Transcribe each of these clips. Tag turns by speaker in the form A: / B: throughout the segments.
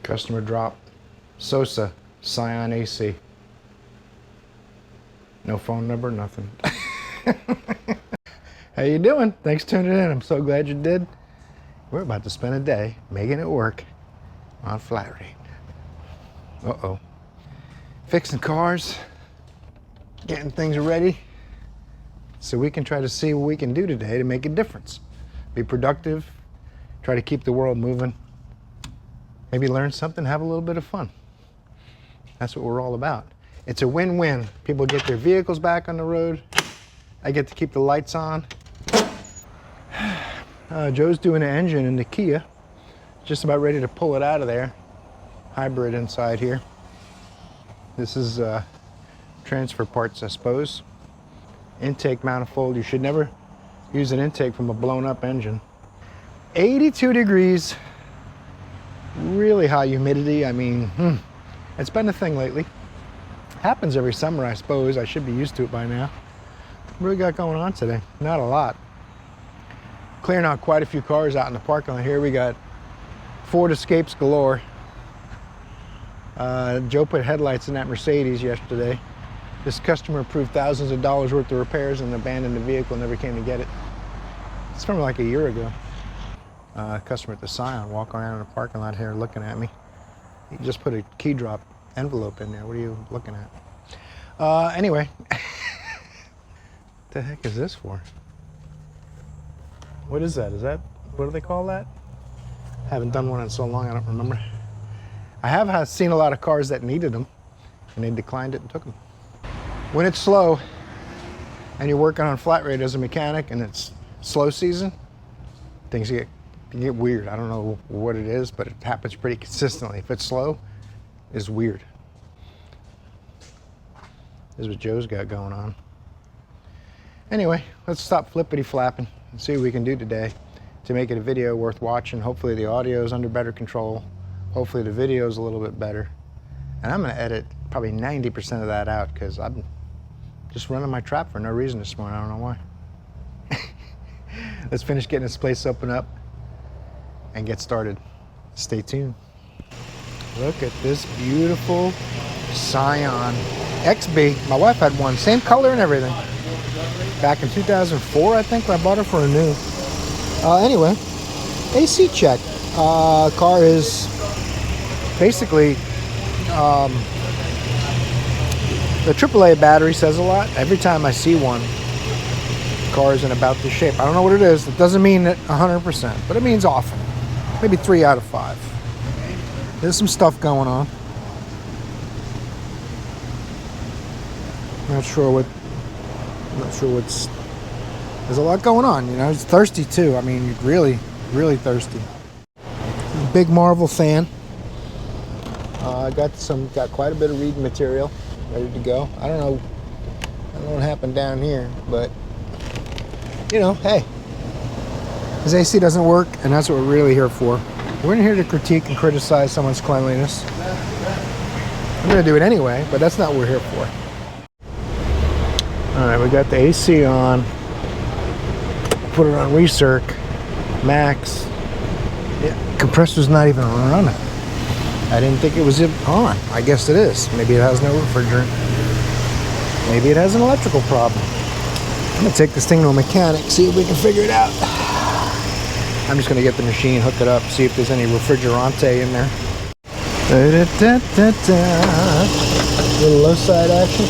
A: Customer drop. Sosa, Scion AC. No phone number, nothing. How you doing? Thanks for tuning in. I'm so glad you did. We're about to spend a day making it work on flat rate. Uh-oh. Fixing cars, getting things ready so we can try to see what we can do today to make a difference. Be productive, try to keep the world moving, maybe learn something, have a little bit of fun. That's what we're all about. It's a win-win. People get their vehicles back on the road. I get to keep the lights on. Joe's doing an engine in the Kia. Just about ready to pull it out of there. Hybrid inside here. This is transfer parts, I suppose. Intake manifold. You should never use an intake from a blown up engine. 82 degrees. Really high humidity. I mean, it's been a thing lately. Happens every summer, I suppose. I should be used to it by now. What do we got going on today? Not a lot. Clearing out quite a few cars out in the parking lot here. We got Ford Escapes galore. Joe put headlights in that Mercedes yesterday. This customer approved thousands of dollars worth of repairs and abandoned the vehicle, never came to get it. It's from like a year ago. Customer at the Scion walking around in the parking lot here looking at me. He just put a key drop envelope in there. What are you looking at? Anyway. What the heck is this for? What is that? What do they call that? Haven't done one in so long, I don't remember. I have seen a lot of cars that needed them, and they declined it and took them. When it's slow, and you're working on flat rate as a mechanic, and it's slow season, things get weird. I don't know what it is, but it happens pretty consistently. If it's slow, it's weird. This is what Joe's got going on. Anyway, let's stop flippity flapping and see what we can do today to make it a video worth watching. Hopefully the audio is under better control. Hopefully the video is a little bit better. And I'm gonna edit probably 90% of that out because I'm just running my trap for no reason this morning. I don't know why. Let's finish getting this place open up and get started. Stay tuned. Look at this beautiful Scion XB. My wife had one, same color and everything. Back in 2004, I think, I bought it for a new. Anyway, AC check. Car is basically, the AAA battery says a lot. Every time I see one, the car is in about this shape. I don't know what it is. It doesn't mean it 100%, but it means often. Maybe 3 out of 5. There's some stuff going on. Not sure what's, there's a lot going on, you know. It's thirsty too. I mean, really thirsty. Big Marvel fan. Got quite a bit of reading material ready to go. I don't know what happened down here, but you know, hey, his AC doesn't work, and that's what we're really here for. We're in here to critique and criticize someone's cleanliness. I'm gonna do it anyway, but that's not what we're here for. All right, we got the AC on. Put it on recirc, max. Yeah, compressor's not even running. I didn't think it was on. I guess it is. Maybe it has no refrigerant. Maybe it has an electrical problem. I'm gonna take this thing to a mechanic, see if we can figure it out. I'm just gonna get the machine, hook it up, see if there's any refrigerante in there. Little low side action.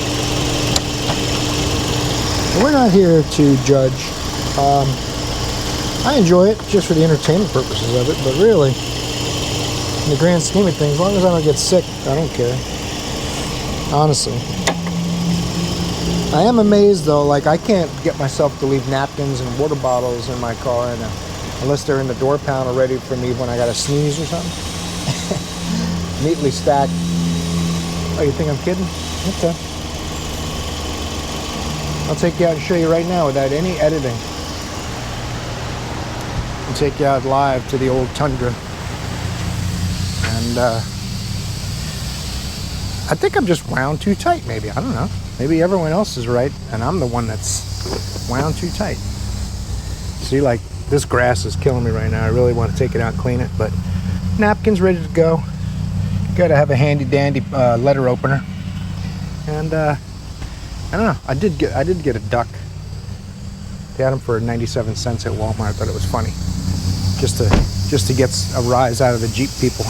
A: We're not here to judge. I enjoy it just for the entertainment purposes of it, but really, in the grand scheme of things, as long as I don't get sick, I don't care. Honestly. I am amazed though, like I can't get myself to leave napkins and water bottles in my car unless they're in the door panel ready for me when I gotta sneeze or something. Neatly stacked. Oh, you think I'm kidding? Okay. I'll take you out and show you right now without any editing. I'll take you out live to the old Tundra. And I think I'm just wound too tight, maybe. I don't know. Maybe everyone else is right, and I'm the one that's wound too tight. See, like, this grass is killing me right now. I really want to take it out and clean it, but napkins ready to go. Gotta have a handy dandy letter opener. And I don't know, I did get a duck. They had them for 97 cents at Walmart. I thought it was funny, just to get a rise out of the Jeep people.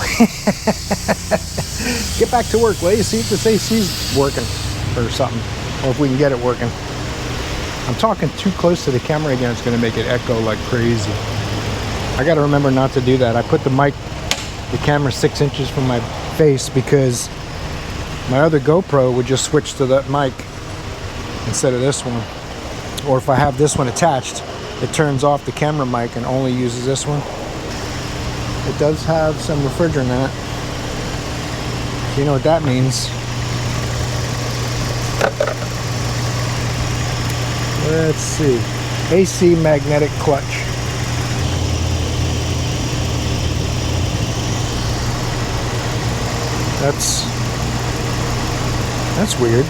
A: Get back to work, will you? See if this AC's working or something, or if we can get it working. I'm talking too close to the camera again. It's going to make it echo like crazy. I got to remember not to do that. I put the camera 6 inches from my face because my other GoPro would just switch to that mic instead of this one. Or if I have this one attached, it turns off the camera mic and only uses this one. It does have some refrigerant in it. You know what that means. Let's see. AC magnetic clutch. That's weird.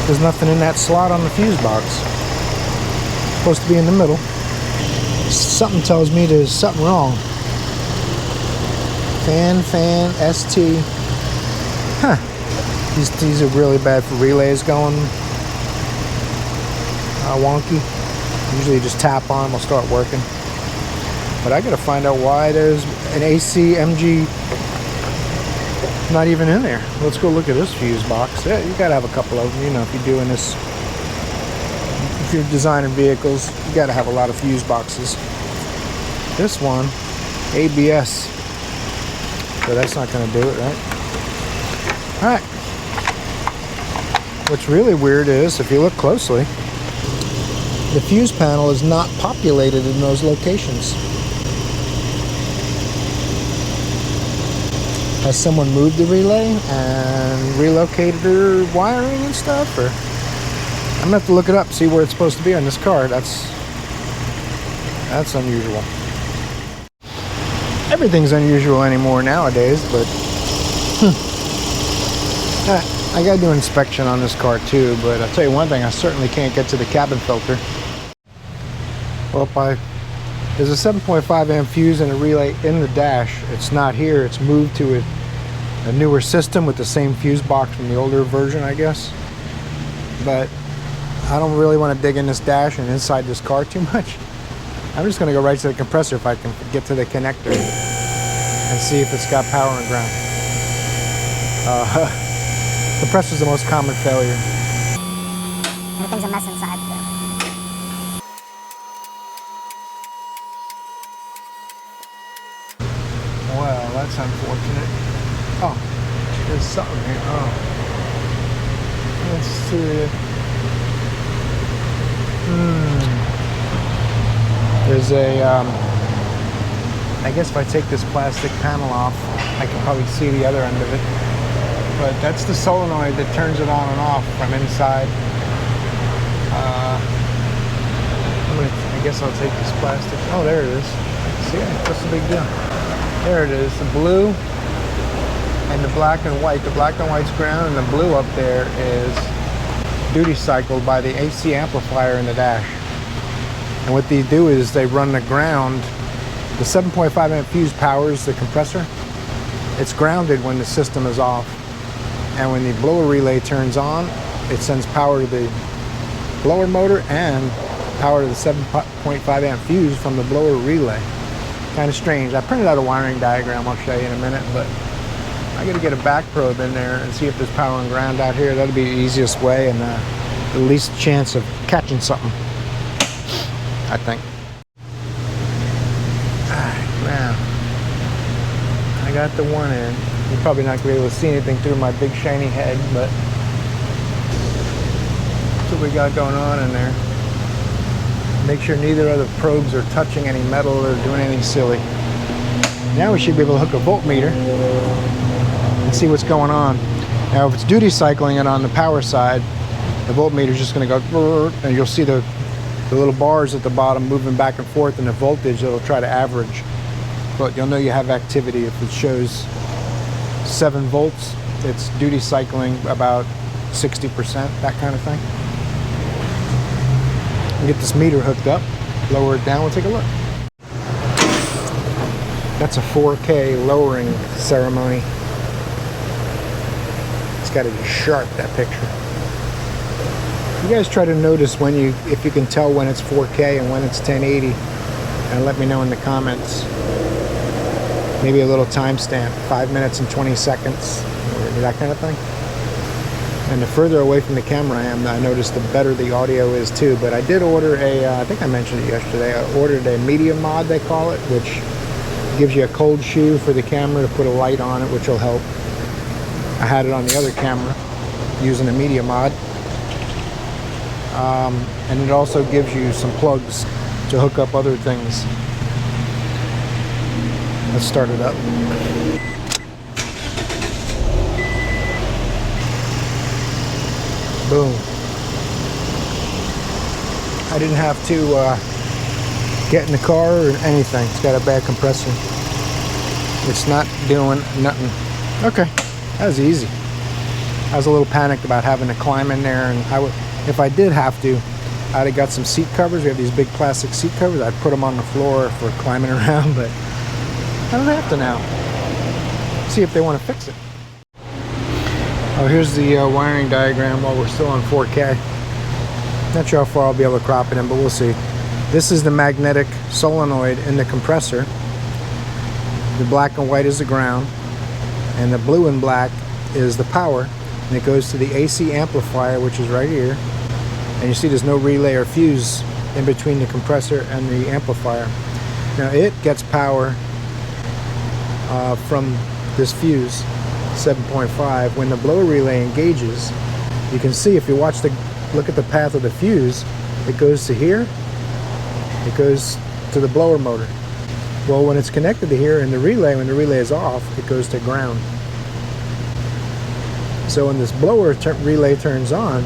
A: There's nothing in that slot on the fuse box. It's supposed to be in the middle. Something tells me there's something wrong. Fan, ST. Huh. These are really bad for relays going wonky. Usually you just tap on them, will start working. But I gotta find out why there's an AC MG not even in there. Let's go look at this fuse box. Yeah, you gotta have a couple of them. You know, if you're doing this, if you're designing vehicles, you gotta have a lot of fuse boxes. This one, ABS. So that's not gonna do it, right? All right. What's really weird is, if you look closely, the fuse panel is not populated in those locations. Has someone moved the relay and relocated her wiring and stuff? Or I'm gonna have to look it up, see where it's supposed to be on this car. That's unusual. Everything's unusual anymore nowadays, but I gotta do an inspection on this car too. But I'll tell you one thing, I certainly can't get to the cabin filter. Well, there's a 7.5 amp fuse and a relay in the dash. It's not here. It's moved to a newer system with the same fuse box from the older version, I guess. But I don't really want to dig in this dash and inside this car too much. I'm just going to go right to the compressor if I can get to the connector and see if it's got power and ground. Compressor's the most common failure.
B: Everything's a mess inside too.
A: Well, that's unfortunate. Oh, there's something here. Oh, let's see. There's a, I guess if I take this plastic panel off, I can probably see the other end of it. But that's the solenoid that turns it on and off from inside. I guess I'll take this plastic. Oh, there it is. See it? What's the big deal? There it is. The blue and the black and white. The black and white's ground, and the blue up there is duty cycled by the AC amplifier in the dash. And what they do is they run the ground. The 7.5 amp fuse powers the compressor. It's grounded when the system is off. And when the blower relay turns on, it sends power to the blower motor and power to the 7.5 amp fuse from the blower relay. Kind of strange. I printed out a wiring diagram I'll show you in a minute, but I got to get a back probe in there and see if there's power and ground out here. That'll be the easiest way and the least chance of catching something, I think. Alright, now I got the one in. You're probably not going to be able to see anything through my big shiny head, but that's what we got going on in there. Make sure neither of the probes are touching any metal or doing anything silly. Now we should be able to hook a voltmeter and see what's going on. Now if it's duty cycling it on the power side, the voltmeter is just going to go, and you'll see the little bars at the bottom moving back and forth, and the voltage it'll try to average. But you'll know you have activity if it shows 7 volts. It's duty cycling about 60%, that kind of thing. Get this meter hooked up, lower it down, we'll take a look. That's a 4K lowering ceremony. It's got to be sharp, that picture. You guys try to notice if you can tell when it's 4K and when it's 1080, and let me know in the comments. Maybe a little timestamp, 5 minutes and 20 seconds, or that kind of thing. And the further away from the camera I am, I notice the better the audio is too. But I did order I think I mentioned it yesterday, I ordered a media mod, they call it, which gives you a cold shoe for the camera to put a light on it, which will help. I had it on the other camera using a media mod. And it also gives you some plugs to hook up other things. Let's start it up. Boom. I didn't have to get in the car or anything. It's got a bad compressor. It's not doing nothing. Okay, that was easy. I was a little panicked about having to climb in there, and if I did have to, I'd have got some seat covers. We have these big plastic seat covers. I'd put them on the floor for climbing around, but I don't have to now. See if they want to fix it. Oh, here's the wiring diagram while we're still on 4K. Not sure how far I'll be able to crop it in, but we'll see. This is the magnetic solenoid in the compressor. The black and white is the ground, and the blue and black is the power, and it goes to the AC amplifier, which is right here. And you see there's no relay or fuse in between the compressor and the amplifier. Now it gets power from this fuse, 7.5. When the blower relay engages, you can see, if you look at the path of the fuse, it goes to here, it goes to the blower motor. Well, when it's connected to here in the relay, when the relay is off, it goes to ground. So when this blower relay turns on,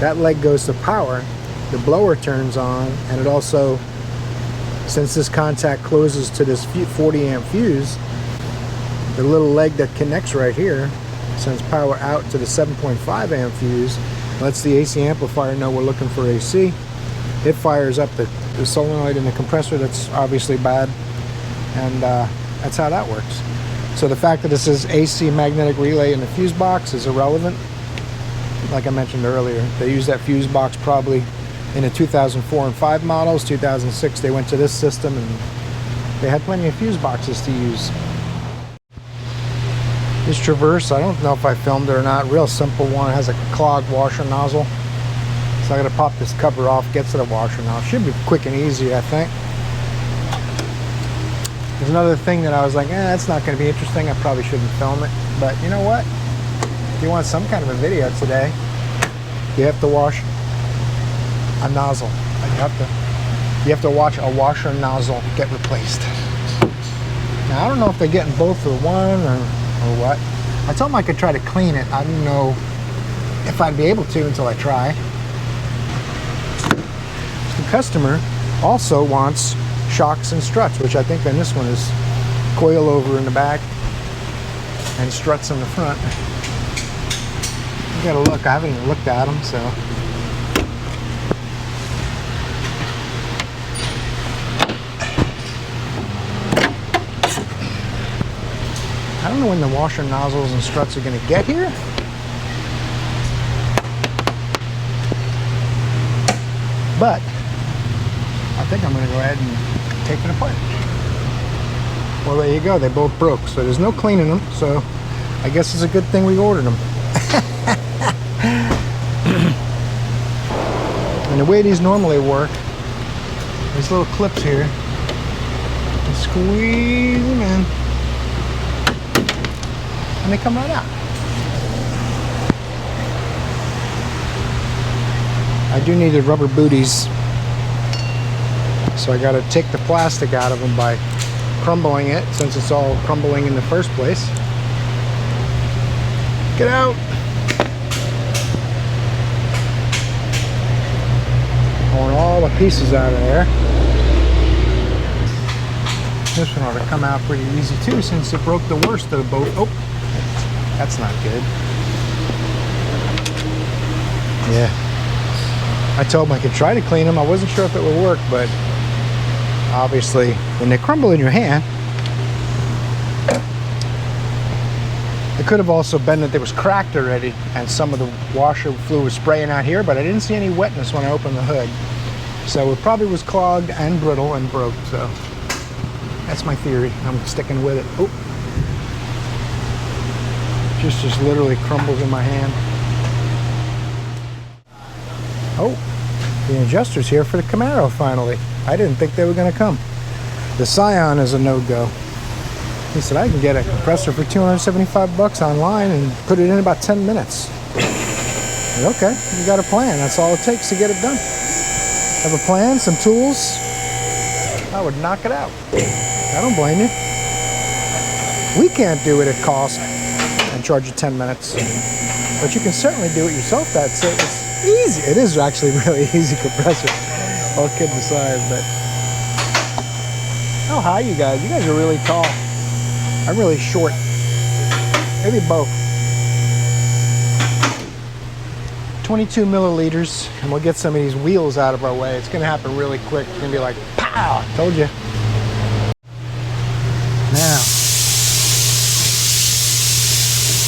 A: that leg goes to power, the blower turns on, and it also, since this contact closes to this 40 amp fuse, the little leg that connects right here sends power out to the 7.5 amp fuse, lets the AC amplifier know we're looking for AC. It fires up the solenoid in the compressor. That's obviously bad, and that's how that works. So the fact that this is AC magnetic relay in the fuse box is irrelevant. Like I mentioned earlier, they use that fuse box probably in the 2004 and 5 models. 2006 they went to this system, and they had plenty of fuse boxes to use. This Traverse, I don't know if I filmed it or not, real simple one. It has a clogged washer nozzle. So I gotta pop this cover off, get to the washer now. Should be quick and easy, I think. There's another thing that I was like, that's not gonna be interesting, I probably shouldn't film it. But you know what? If you want some kind of a video today, you have to wash a nozzle. You have to watch a washer nozzle get replaced. Now I don't know if they're getting both for one or what. I told them I could try to clean it. I don't know if I'd be able to until I try. The customer also wants shocks and struts, which I think on this one is coilover in the back and struts in the front. You gotta look. I haven't even looked at them, so. I don't know when the washer nozzles and struts are going to get here. But I think I'm going to go ahead and take it apart. Well, there you go. They both broke. So there's no cleaning them. So I guess it's a good thing we ordered them. And the way these normally work, these little clips here, you squeeze them in, and they come right out. I do need the rubber booties, so I got to take the plastic out of them by crumbling it, since it's all crumbling in the first place. Get out! Pulling all the pieces out of there. This one ought to come out pretty easy too, since it broke the worst of both. Oh, that's not good. Yeah. I told them I could try to clean them. I wasn't sure if it would work, but obviously when they crumble in your hand, It could have also been that it was cracked already and some of the washer fluid was spraying out here, but I didn't see any wetness when I opened the hood. So it probably was clogged and brittle and broke, so that's my theory. I'm sticking with it. Oh, just literally crumbles in my hand. Oh, the adjuster's here for the Camaro finally. I didn't think they were gonna come. The Scion is a no-go. He said, I can get a compressor for 275 bucks online and put it in about 10 minutes. Said, okay, you got a plan. That's all it takes to get it done. Have a plan, some tools. I would knock it out. I don't blame you. We can't do it at cost and charge you 10 minutes. But you can certainly do it yourself. That's it. It's easy. It is actually really easy compressor. All kidding aside, but how high you guys? You guys are really tall. I'm really short. Maybe both. 22 milliliters, and we'll get some of these wheels out of our way. It's gonna happen really quick. It's gonna be like, pow! Told you. Now,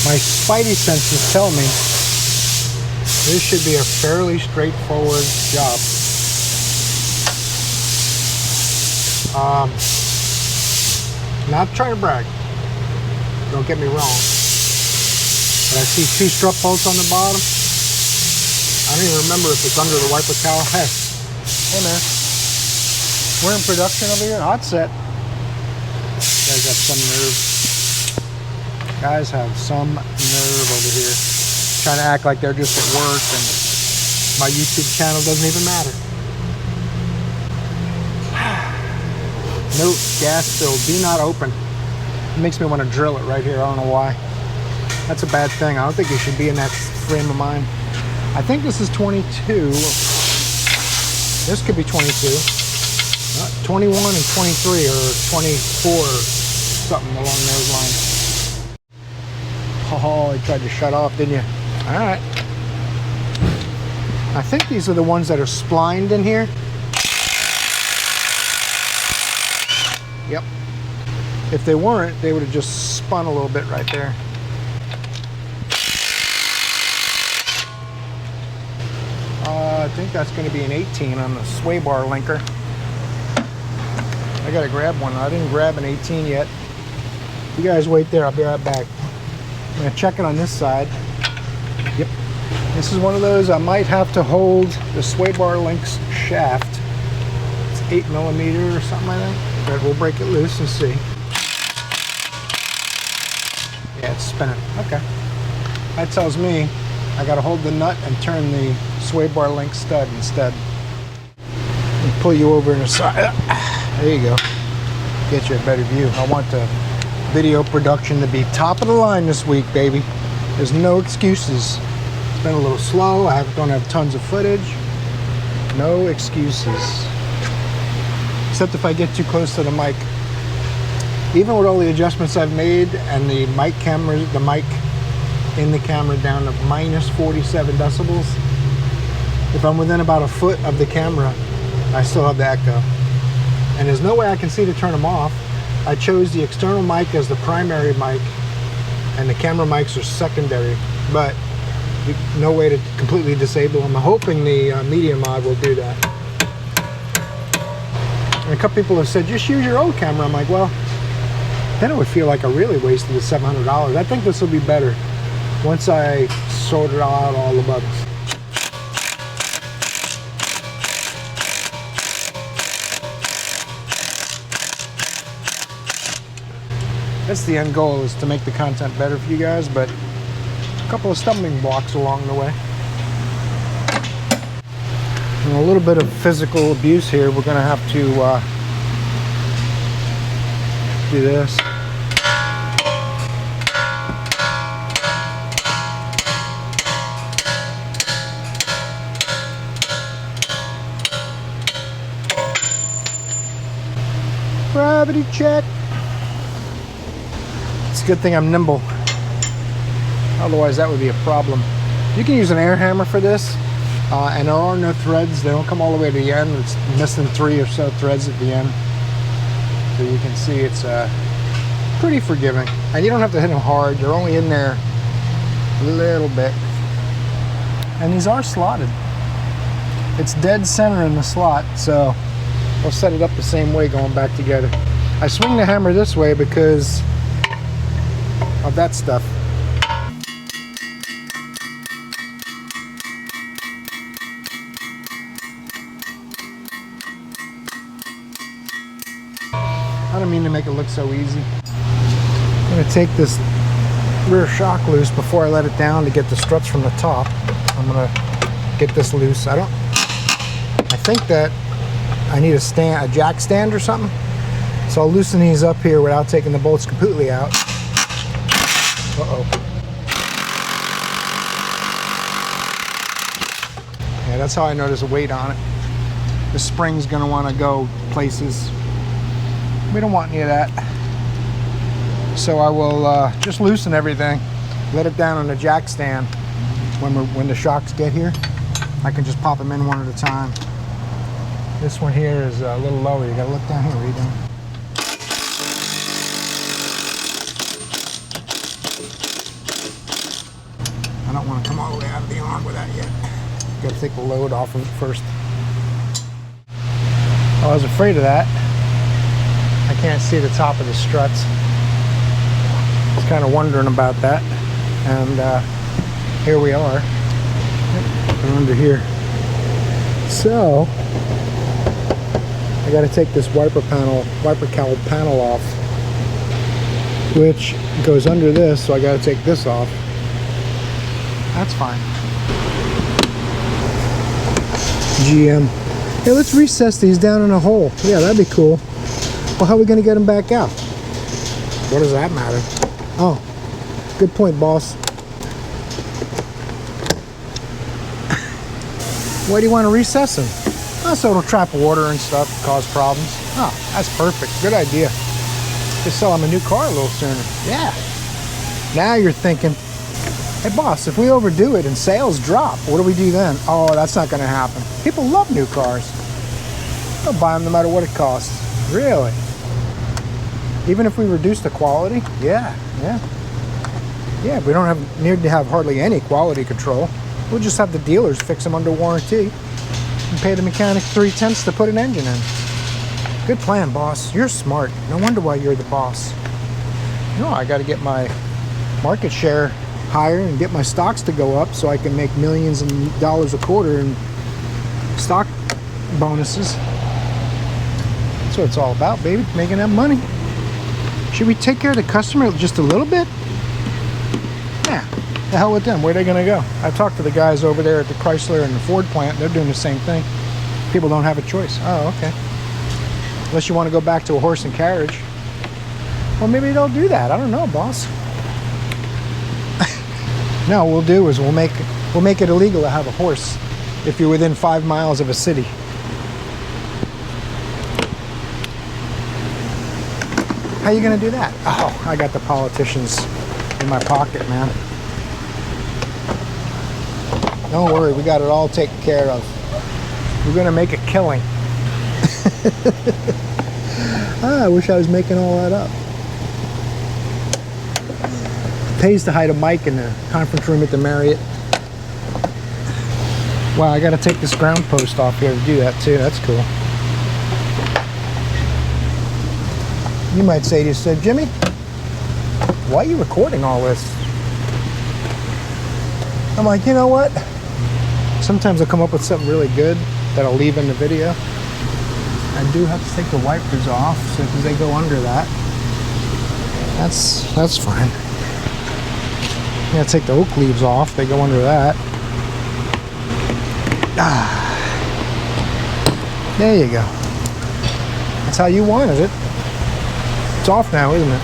A: my spidey senses tell me this should be a fairly straightforward job. Not trying to brag. Don't get me wrong. But I see 2 strut bolts on the bottom. I don't even remember if it's under the wiper cowl. Hey man. We're in production over here. Hot set. You guys have some nerve. Guys have some nerve over here. Trying to act like they're just at work and my YouTube channel doesn't even matter. Note, gas filled, do not open. It makes me want to drill it right here. I don't know why. That's a bad thing. I don't think you should be in that frame of mind. I think this is 22. This could be 22. 21 and 23 or 24 or something along those lines. Oh, you tried to shut off, didn't you? All right. I think these are the ones that are splined in here. Yep. If they weren't, they would have just spun a little bit right there. I think that's going to be an 18 on the sway bar linker. I got to grab one. I didn't grab an 18 yet. You guys wait there. I'll be right back. I'm going to check it on this side. Yep. This is one of those I might have to hold the sway bar link's shaft. It's 8 millimeter or something like that. But we'll break it loose and see. Yeah, it's spinning. Okay. That tells me I got to hold the nut and turn the sway bar link stud instead. And pull you over in the side. There you go. Get you a better view. I want the video production to be top of the line this week, baby. There's no excuses. It's been a little slow. I don't have tons of footage. No excuses. Except if I get too close to the mic. Even with all the adjustments I've made and the mic cameras, the mic in the camera down to minus 47 decibels, if I'm within about a foot of the camera, I still have the echo. And there's no way I can see to turn them off. I chose the external mic as the primary mic and the camera mics are secondary, but no way to completely disable them. I'm hoping the media mod will do that. And a couple people have said, just use your old camera. I'm like, well, then it would feel like I really wasted the $700. I think this will be better once I sort out all the bugs. That's the end goal, is to make the content better for you guys, but a couple of stumbling blocks along the way. And a little bit of physical abuse here. We're going to have to do this. Gravity check. It's a good thing I'm nimble. Otherwise that would be a problem. You can use an air hammer for this. And there are no threads. They don't come all the way to the end. It's missing 3 or so threads at the end. So you can see it's pretty forgiving. And you don't have to hit them hard. You're only in there a little bit. And these are slotted. It's dead center in the slot, so we'll set it up the same way going back together. I swing the hammer this way because of that stuff. I don't mean to make it look so easy. I'm going to take this rear shock loose before I let it down to get the struts from the top. I'm going to get this loose. I think that I need a jack stand or something. So I'll loosen these up here without taking the bolts completely out. Uh-oh. Yeah, that's how I know there's a weight on it. The spring's going to want to go places. We don't want any of that. So I will just loosen everything, let it down on the jack stand. When the shocks get here, I can just pop them in one at a time. This one here is a little lower. You gotta look down here. What are you doing? I don't want to come all the way out of the arm with that yet. Gotta take the load off of it first. I was afraid of that. I can't see the top of the struts. I was kind of wondering about that, and here we are. They're under here. So I got to take this wiper cowl panel off, which goes under this. So I got to take this off. That's fine. GM. Hey, let's recess these down in a hole. Yeah, that'd be cool. Well, how are we going to get them back out? What does that matter? Oh, good point, boss. Why do you want to recess them? Oh, so it'll trap water and stuff, cause problems. Oh, that's perfect. Good idea. Just sell them a new car a little sooner. Yeah. Now you're thinking, hey, boss, if we overdo it and sales drop, what do we do then? Oh, that's not going to happen. People love new cars. They'll buy them no matter what it costs. Really? Even if we reduce the quality? Yeah. We don't need to have hardly any quality control. We'll just have the dealers fix them under warranty and pay the mechanic 3/10 to put an engine in. Good plan, boss. You're smart. No wonder why you're the boss. No, I got to get my market share higher and get my stocks to go up so I can make millions of dollars a quarter in stock bonuses. That's what it's all about, baby. Making that money. Should we take care of the customer just a little bit? Yeah, the hell with them. Where are they going to go? I talked to the guys over there at the Chrysler and the Ford plant. They're doing the same thing. People don't have a choice. Oh, okay. Unless you want to go back to a horse and carriage. Well, maybe they'll do that. I don't know, boss. No, what we'll do is we'll make it illegal to have a horse if you're within 5 miles of a city. How are you going to do that? Oh, I got the politicians in my pocket, man. Don't worry, we got it all taken care of. We're going to make a killing. I wish I was making all that up. It pays to hide a mic in the conference room at the Marriott. Wow, I got to take this ground post off here to do that too. That's cool. You might say to yourself, Jimmy, why are you recording all this? I'm like, you know what? Sometimes I'll come up with something really good that I'll leave in the video. I do have to take the wipers off, so because they go under that. That's fine. I gotta take the oak leaves off, they go under that. There you go. That's how you wanted it. It's off now, isn't it?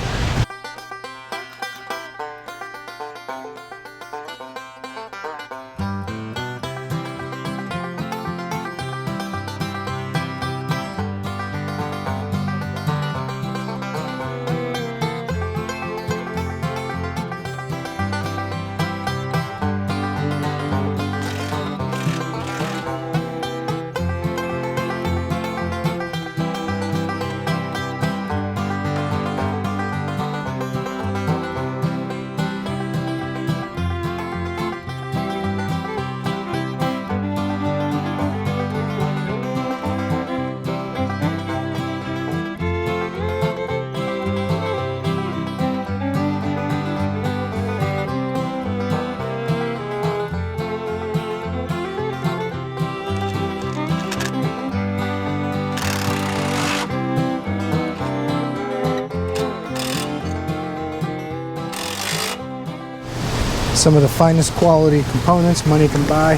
A: Some of the finest quality components money can buy.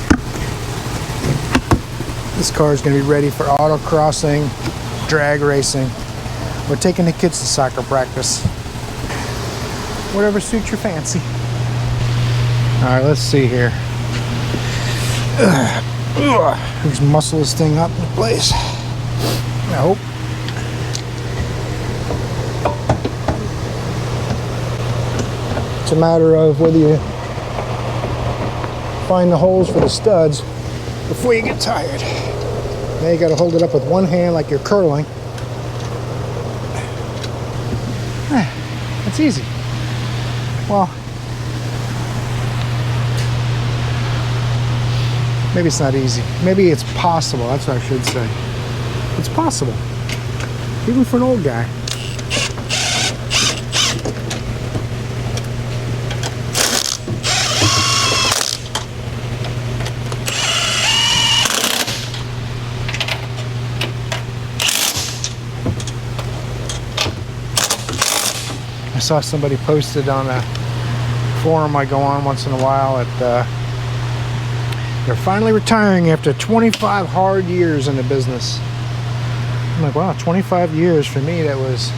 A: This car is going to be ready for autocrossing, drag racing, or taking the kids to soccer practice. Whatever suits your fancy. Alright, let's see here. Just muscle this thing up in place. Nope. It's a matter of whether you find the holes for the studs before you get tired. Now you got to hold it up with one hand like you're curling. It's easy. Well, maybe it's not easy. Maybe it's possible. That's what I should say. It's possible. Even for an old guy. I saw somebody posted on a forum I go on once in a while that they're finally retiring after 25 hard years in the business. I'm like, wow, 25 years. For me, that was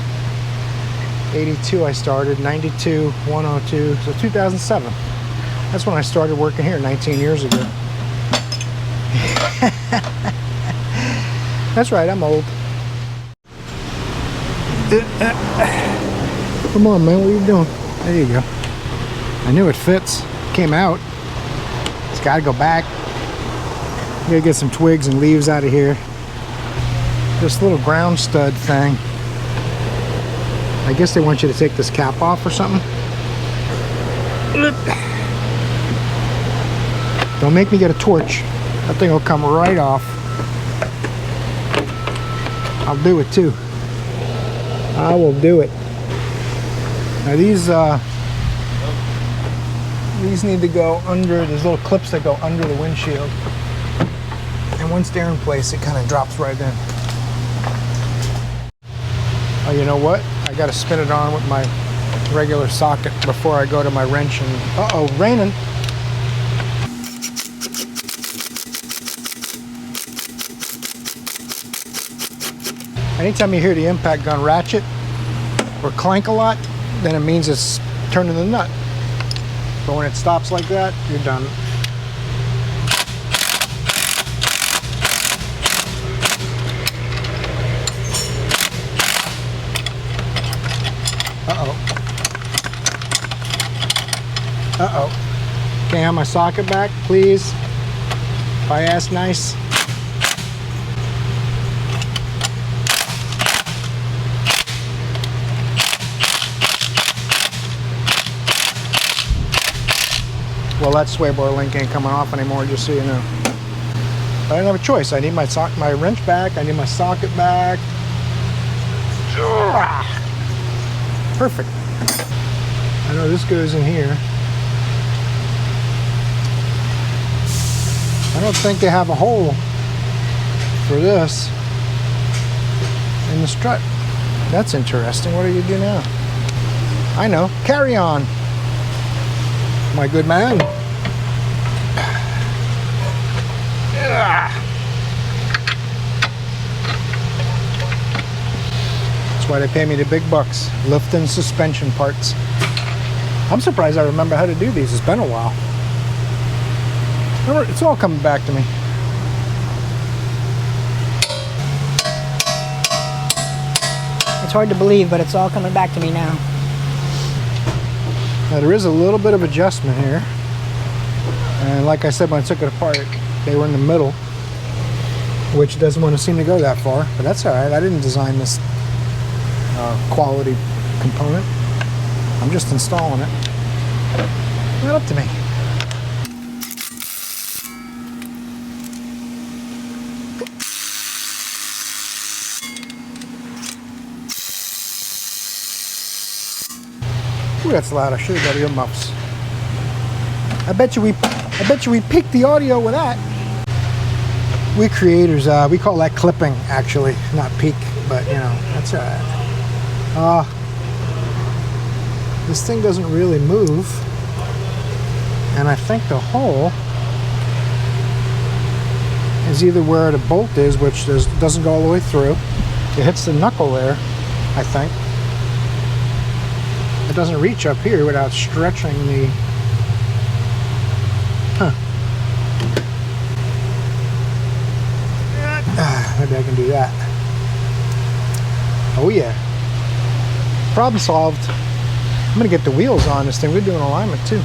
A: 82 I started, 92, 102, so 2007. That's when I started working here 19 years ago. That's right, I'm old. Come on, man, what are you doing? There you go. I knew it fits. Came out. It's got to go back. Gotta get some twigs and leaves out of here. This little ground stud thing. I guess they want you to take this cap off or something. Don't make me get a torch. That thing will come right off. I'll do it too. I will do it. Now these need to go under, there's little clips that go under the windshield. And once they're in place, it kind of drops right in. Oh, you know what? I got to spin it on with my regular socket before I go to my wrench and, uh-oh, raining. Anytime you hear the impact gun ratchet or clank a lot, then it means it's turning the nut. But when it stops like that, you're done. Uh-oh. Uh-oh. Can I have my socket back, please? If I ask nice. Well, that sway bar link ain't coming off anymore, just so you know. But I don't have a choice. I need my wrench back. I need my socket back. Perfect. I know this goes in here. I don't think they have a hole for this in the strut. That's interesting. What do you do now? I know. Carry on, my good man. That's why they pay me the big bucks, lifting suspension parts. I'm surprised I remember how to do these. It's been a while. Remember, it's all coming back to me.
B: It's hard to believe, but it's all coming back to me now.
A: Now there is a little bit of adjustment here. And like I said, when I took it apart, they were in the middle, which doesn't want to seem to go that far, but that's all right. I didn't design this quality component. I'm just installing it. Not up to me. Ooh, that's loud. I should have got earmuffs. I bet you we peaked the audio with that. We creators, we call that clipping, actually, not peak, but you know, that's all right. This thing doesn't really move. And I think the hole is either where the bolt is, which doesn't go all the way through. It hits the knuckle there, I think. It doesn't reach up here without stretching the... Maybe I can do that. Oh yeah. Problem solved. I'm gonna get the wheels on this thing. We're doing alignment too.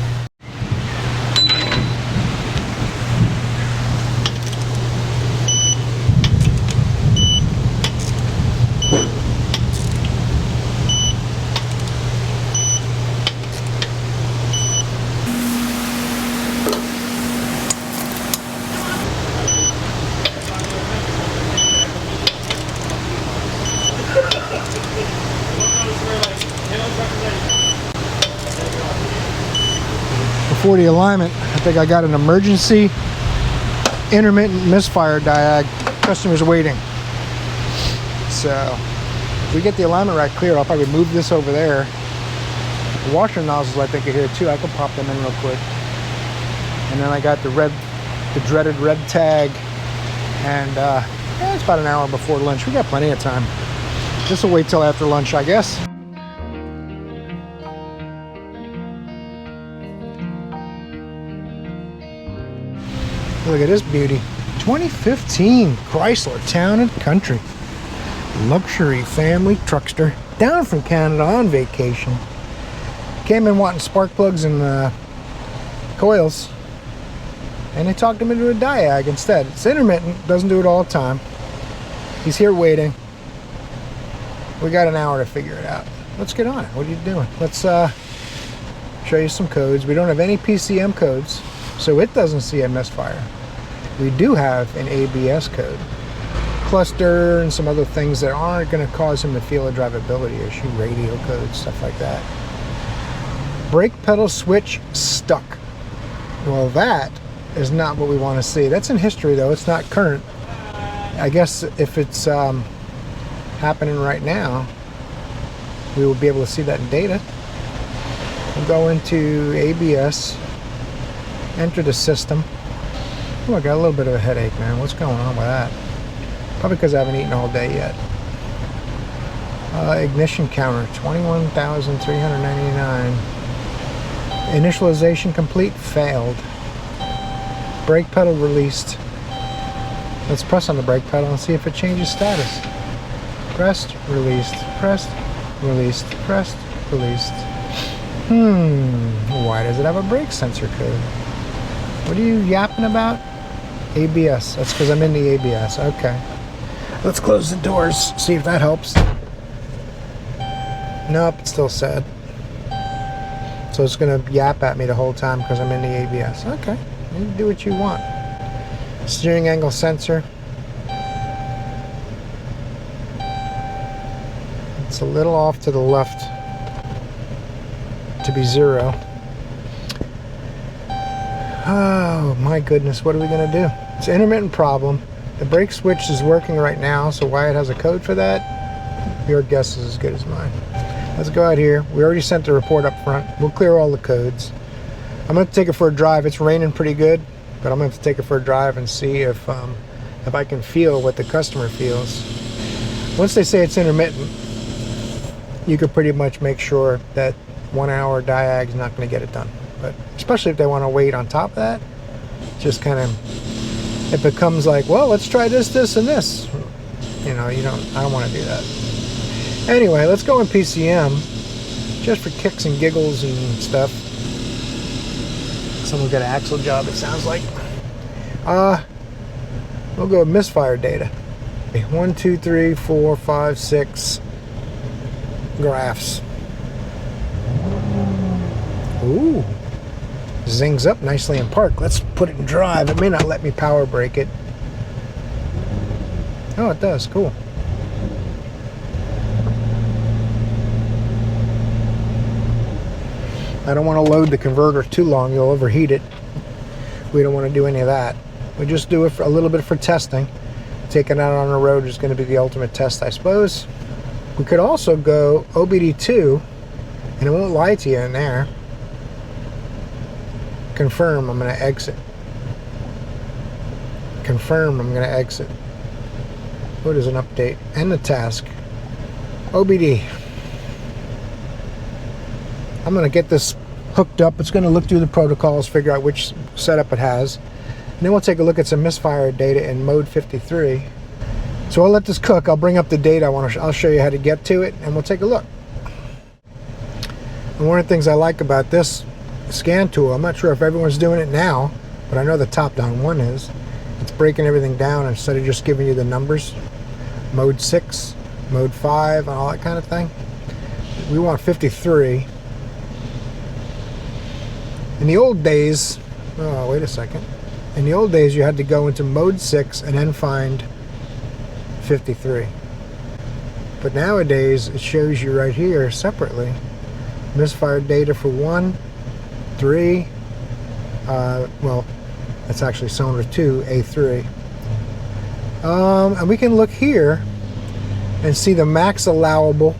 A: For the alignment, I think I got an emergency intermittent misfire diag. Customer's waiting. So if we get the alignment right clear, I'll probably move this over there. The washer nozzles I think are here too. I can pop them in real quick. And then I got the dreaded red tag. And it's about an hour before lunch. We got plenty of time. This will wait till after lunch, I guess. Look at this beauty. 2015 Chrysler Town and Country. Luxury family truckster. Down from Canada on vacation. Came in wanting spark plugs and coils. And they talked him into a diag instead. It's intermittent. Doesn't do it all the time. He's here waiting. We got an hour to figure it out. Let's get on it. What are you doing? Let's show you some codes. We don't have any PCM codes, so it doesn't see a misfire. We do have an ABS code, cluster, and some other things that aren't going to cause him to feel a drivability issue, radio codes, stuff like that. Brake pedal switch stuck. Well, that is not what we want to see. That's in history, though. It's not current. I guess if it's happening right now, we will be able to see that in data. We'll go into ABS, enter the system. Oh, I got a little bit of a headache, man. What's going on with that? Probably because I haven't eaten all day yet. Ignition counter, 21,399. Initialization complete, failed. Brake pedal released. Let's press on the brake pedal and see if it changes status. Pressed, released, pressed, released, pressed, released. Why does it have a brake sensor code? What are you yapping about? ABS. That's because I'm in the ABS. Okay. Let's close the doors, see if that helps. Nope, it's still sad. So it's going to yap at me the whole time because I'm in the ABS. Okay. You can do what you want. Steering angle sensor. It's a little off to the left to be 0. Oh my goodness, what are we going to do? It's an intermittent problem. The brake switch is working right now, so why it has a code for that, your guess is as good as mine. Let's go out here. We already sent the report up front. We'll clear all the codes. I'm going to take it for a drive. It's raining pretty good, but I'm going to take it for a drive and see if I can feel what the customer feels. Once they say it's intermittent, you could pretty much make sure that 1 hour diag is not going to get it done. But especially if they want to wait on top of that, just kind of, it becomes like, well, let's try this, this, and this. You know, I don't want to do that. Anyway, let's go in PCM, just for kicks and giggles and stuff. Someone got an axle job, it sounds like. We'll go with misfire data. 1, 2, 3, 4, 5, 6 graphs. Ooh. Zings up nicely in park. Let's put it in drive. It may not let me power brake it. Oh, it does. Cool. I don't want to load the converter too long. You'll overheat it. We don't want to do any of that. We just do it for a little bit for testing. Taking it out on the road is going to be the ultimate test, I suppose. We could also go OBD2, and it won't lie to you in there. Confirm, I'm going to exit. Confirm, I'm going to exit. What is an update? End the task. OBD. I'm going to get this hooked up. It's going to look through the protocols, figure out which setup it has. And then we'll take a look at some misfire data in mode 53. So I'll let this cook. I'll bring up the data. I'll show you how to get to it, and we'll take a look. And one of the things I like about this scan tool, I'm not sure if everyone's doing it now, but I know the top-down one is. It's breaking everything down instead of just giving you the numbers. Mode 6, mode 5, and all that kind of thing. We want 53. In the old days, oh, wait a second. In the old days, you had to go into mode 6 and then find 53. But nowadays, it shows you right here separately. Misfire data for 1, 3, well, that's actually cylinder 2, A3. And we can look here and see the max allowable,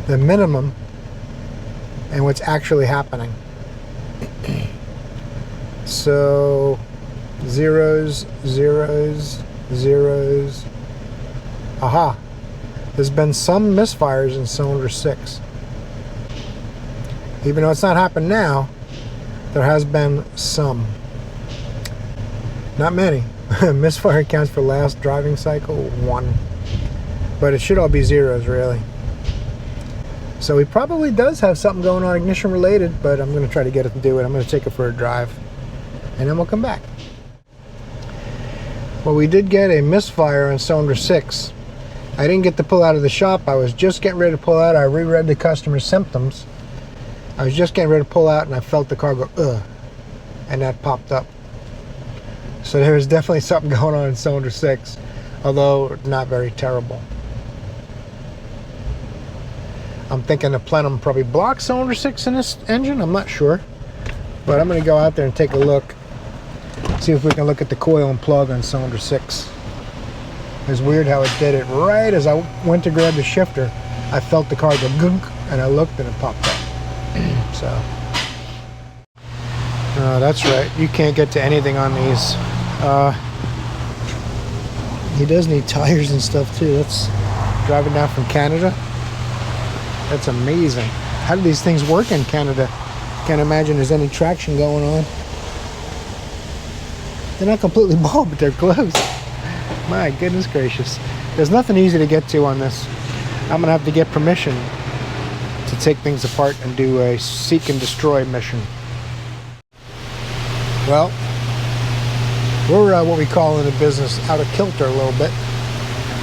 A: the minimum, and what's actually happening. So, zeros, zeros, zeros. Aha! There's been some misfires in cylinder 6. Even though it's not happened now, there has been some. Not many. Misfire counts for last driving cycle, 1. But it should all be zeros, really. So he probably does have something going on ignition related, but I'm going to try to get it to do it. I'm going to take it for a drive, and then we'll come back. Well, we did get a misfire on cylinder 6. I didn't get to pull out of the shop. I was just getting ready to pull out. I reread the customer's symptoms. I was just getting ready to pull out, and I felt the car go, ugh, and that popped up. So there was definitely something going on in cylinder 6, although not very terrible. I'm thinking the plenum probably blocks cylinder 6 in this engine. I'm not sure. But I'm going to go out there and take a look. See if we can look at the coil and plug on cylinder 6. It's weird how it did it. Right as I went to grab the shifter, I felt the car go gunk, and I looked and it popped up. So, that's right. You can't get to anything on these. He does need tires and stuff too. That's driving down from Canada. That's amazing. How do these things work in Canada? Can't imagine there's any traction going on. They're not completely bald, but they're close. My goodness gracious. There's nothing easy to get to on this. I'm gonna have to get permission to take things apart and do a seek and destroy mission. Well, we're what we call in the business out of kilter a little bit.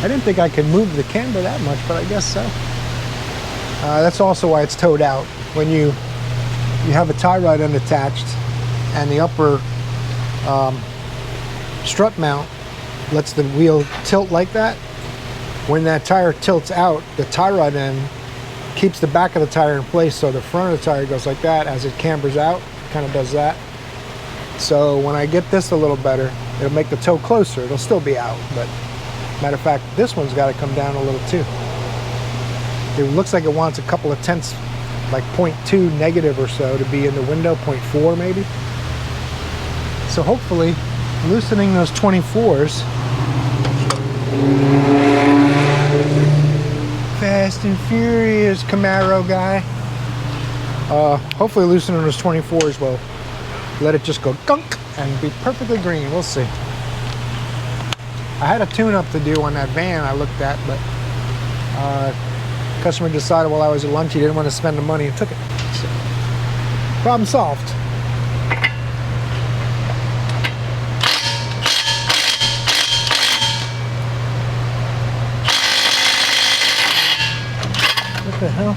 A: I didn't think I could move the camber that much, but I guess so. That's also why it's towed out. When you have a tie rod end attached and the upper strut mount lets the wheel tilt like that, when that tire tilts out, the tie rod end keeps the back of the tire in place, so the front of the tire goes like that. As it cambers out, it kind of does that. So when I get this a little better, it'll make the toe closer. It'll still be out, but matter of fact, this one's got to come down a little too. It looks like it wants a couple of tenths, like 0.2 negative or so, to be in the window, 0.4 maybe. So hopefully, loosening those 24s. Fast and Furious Camaro guy. Hopefully loosening those 24s will let it just go gunk and be perfectly green. We'll see. I had a tune-up to do on that van I looked at, but customer decided while I was at lunch he didn't want to spend the money and took it. So, problem solved. What the hell?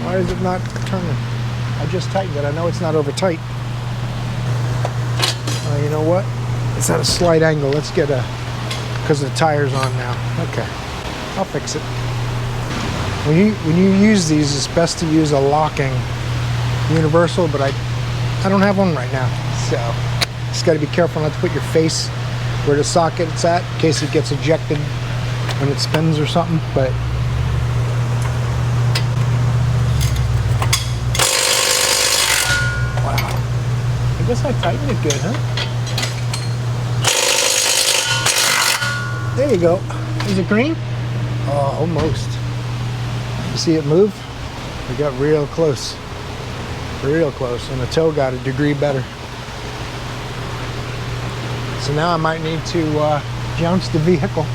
A: Why is it not turning? I just tightened it. I know it's not over tight. You know what? It's at a slight angle. Let's get because the tire's on now. Okay, I'll fix it. When you use these, it's best to use a locking universal, but I don't have one right now. So just got to be careful not to put your face where the socket's at in case it gets ejected when it spins or something. But wow, I guess I tightened it good, huh? There you go. Is it green? Oh, almost. You see it move? We got real close. Real close. And the toe got a degree better. So now I might need to jounce the vehicle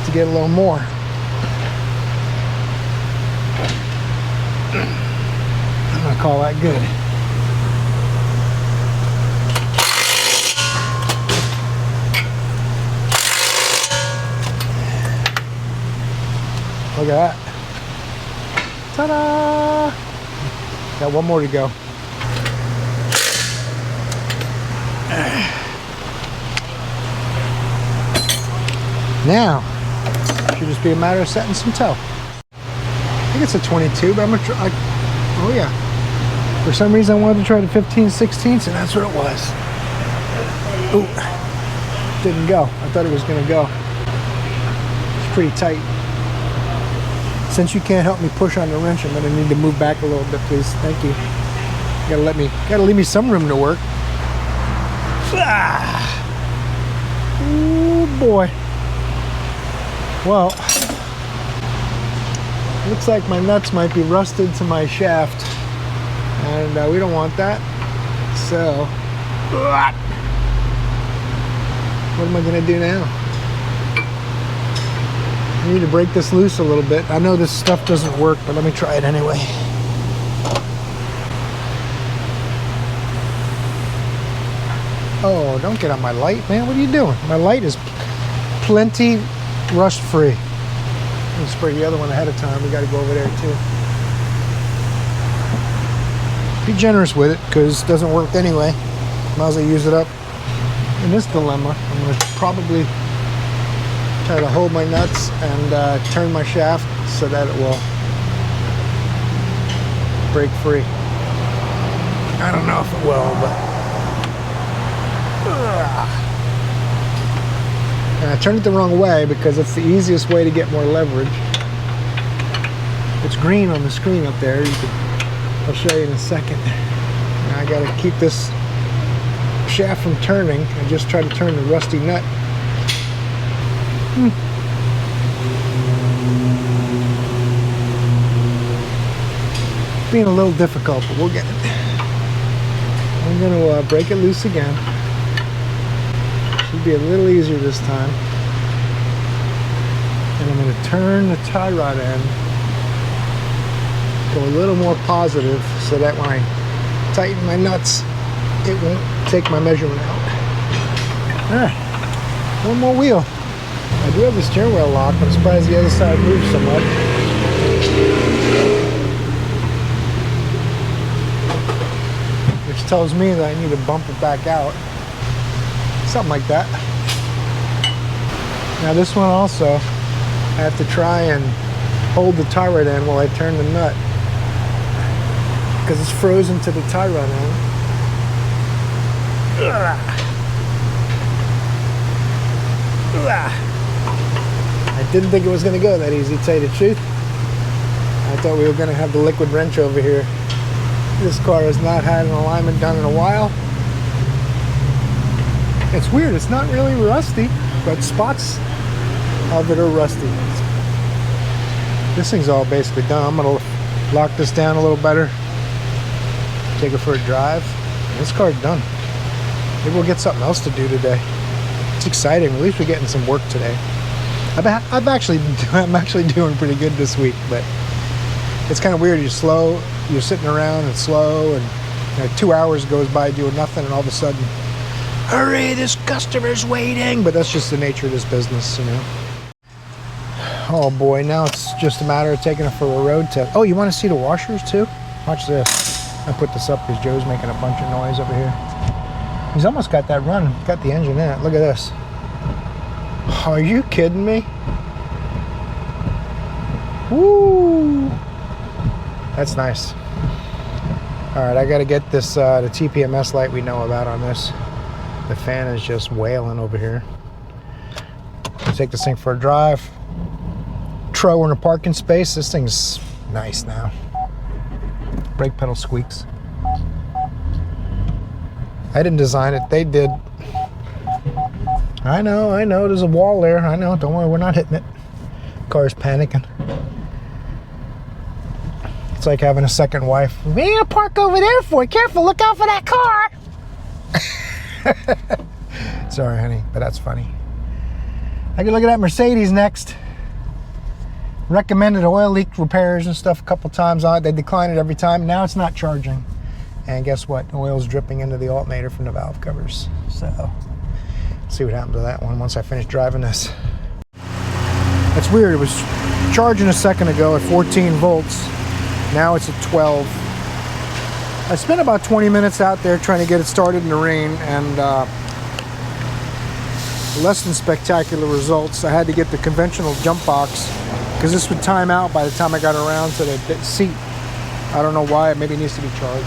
A: to get a little more. I'm gonna call that good. Look at that. Ta-da! Got one more to go. Now, should just be a matter of setting some toe. I think it's a 22, but I'm gonna try. Oh yeah. For some reason I wanted to try the 15/16, and that's what it was. Ooh, didn't go. I thought it was gonna go. It's pretty tight. Since you can't help me push on the wrench, I'm gonna need to move back a little bit, please. Thank you. Gotta leave me some room to work. Ah. Ooh boy. Well, looks like my nuts might be rusted to my shaft, and we don't want that. So, what am I gonna do now? I need to break this loose a little bit. I know this stuff doesn't work, but let me try it anyway. Oh, don't get on my light, man. What are you doing? My light is plenty rust free. I'm gonna spray the other one ahead of time. We gotta go over there too. Be generous with it, because it doesn't work anyway. Might as well use it up. In this dilemma, I'm gonna probably try to hold my nuts and turn my shaft so that it will break free. I don't know if it will, but and I turned it the wrong way because it's the easiest way to get more leverage. It's green on the screen up there. I'll show you in a second. Now I gotta keep this shaft from turning and just try to turn the rusty nut. Being a little difficult, but we'll get it. I'm gonna break it loose again. Should be a little easier this time. And I'm gonna turn the tie rod end, go a little more positive so that when I tighten my nuts, it won't take my measurement out. Alright, one more wheel. I do have the steering wheel locked, but I'm surprised the other side moves so much. Which tells me that I need to bump it back out. Something like that. Now this one also, I have to try and hold the tie rod end while I turn the nut, because it's frozen to the tie rod end. I didn't think it was going to go that easy, to tell you the truth. I thought we were going to have the liquid wrench over here. This car has not had an alignment done in a while. It's weird, it's not really rusty, but spots of it are rusty. This thing's all basically done. I'm going to lock this down a little better, take it for a drive. This car's done. Maybe we'll get something else to do today. It's exciting. At least we're getting some work today. I'm actually doing pretty good this week, but it's kind of weird. You're sitting around and slow, and 2 hours goes by doing nothing, and all of a sudden, hurry, this customer's waiting. But that's just the nature of this business, you know. Oh boy, now it's just a matter of taking it for a road test. Oh, you want to see the washers too? Watch this. I put this up because Joe's making a bunch of noise over here. He's almost got that run, got the engine in it. Look at this. Are you kidding me? Woo! That's nice. All right, I got to get this the TPMS light we know about on this. The fan is just wailing over here. Take this thing for a drive. Throw in a parking space. This thing's nice now. Brake pedal squeaks. I didn't design it, they did. I know, there's a wall there. I know, don't worry, we're not hitting it. Car's panicking. It's like having a second wife. We ain't gonna park over there for you. Careful, look out for that car. Sorry, honey, but that's funny. I can look at that Mercedes next. Recommended oil leak repairs and stuff a couple times on it. They decline it every time. Now it's not charging. And guess what? Oil's dripping into the alternator from the valve covers. So, see what happens to that one once I finish driving this. That's weird. It was charging a second ago at 14 volts. Now it's at 12. I spent about 20 minutes out there trying to get it started in the rain, and less than spectacular results. I had to get the conventional jump box because this would time out by the time I got around to the seat. I don't know why. Maybe it needs to be charged.